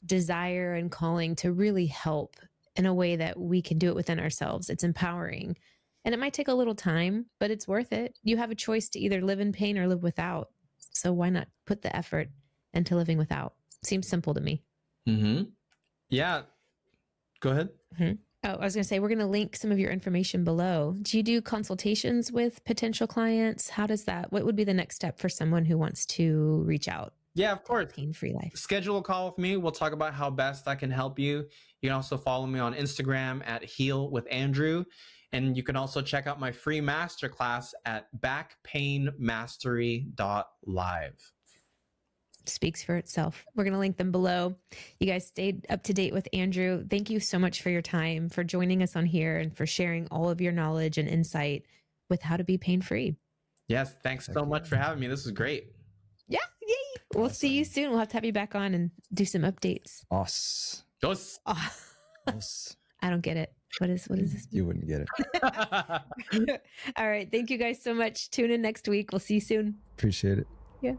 desire and calling to really help in a way that we can do it within ourselves. It's empowering. And it might take a little time, but it's worth it. You have a choice to either live in pain or live without. So why not put the effort into living without? Seems simple to me. Mm-hmm. Yeah. Go ahead. Mm-hmm. Oh, I was going to say, we're going to link some of your information below. Do you do consultations with potential clients? How does that, what would be the next step for someone who wants to reach out? Yeah, of course. Pain-free life. Schedule a call with me. We'll talk about how best I can help you. You can also follow me on Instagram at Heal with Andrew. And you can also check out my free masterclass at backpainmastery.live. Speaks for itself. We're going to link them below. You guys stayed up to date with Andrew. Thank you so much for your time, for joining us on here, and for sharing all of your knowledge and insight with how to be pain-free. Yes, thanks so much for having me. This was great. Yeah, yay. We'll see you soon. We'll have to have you back on and do some updates. Os. Dos. Oh, Os. I don't get it. What is this? You wouldn't get it. All right. Thank you guys so much. Tune in next week. We'll see you soon. Appreciate it. Yeah.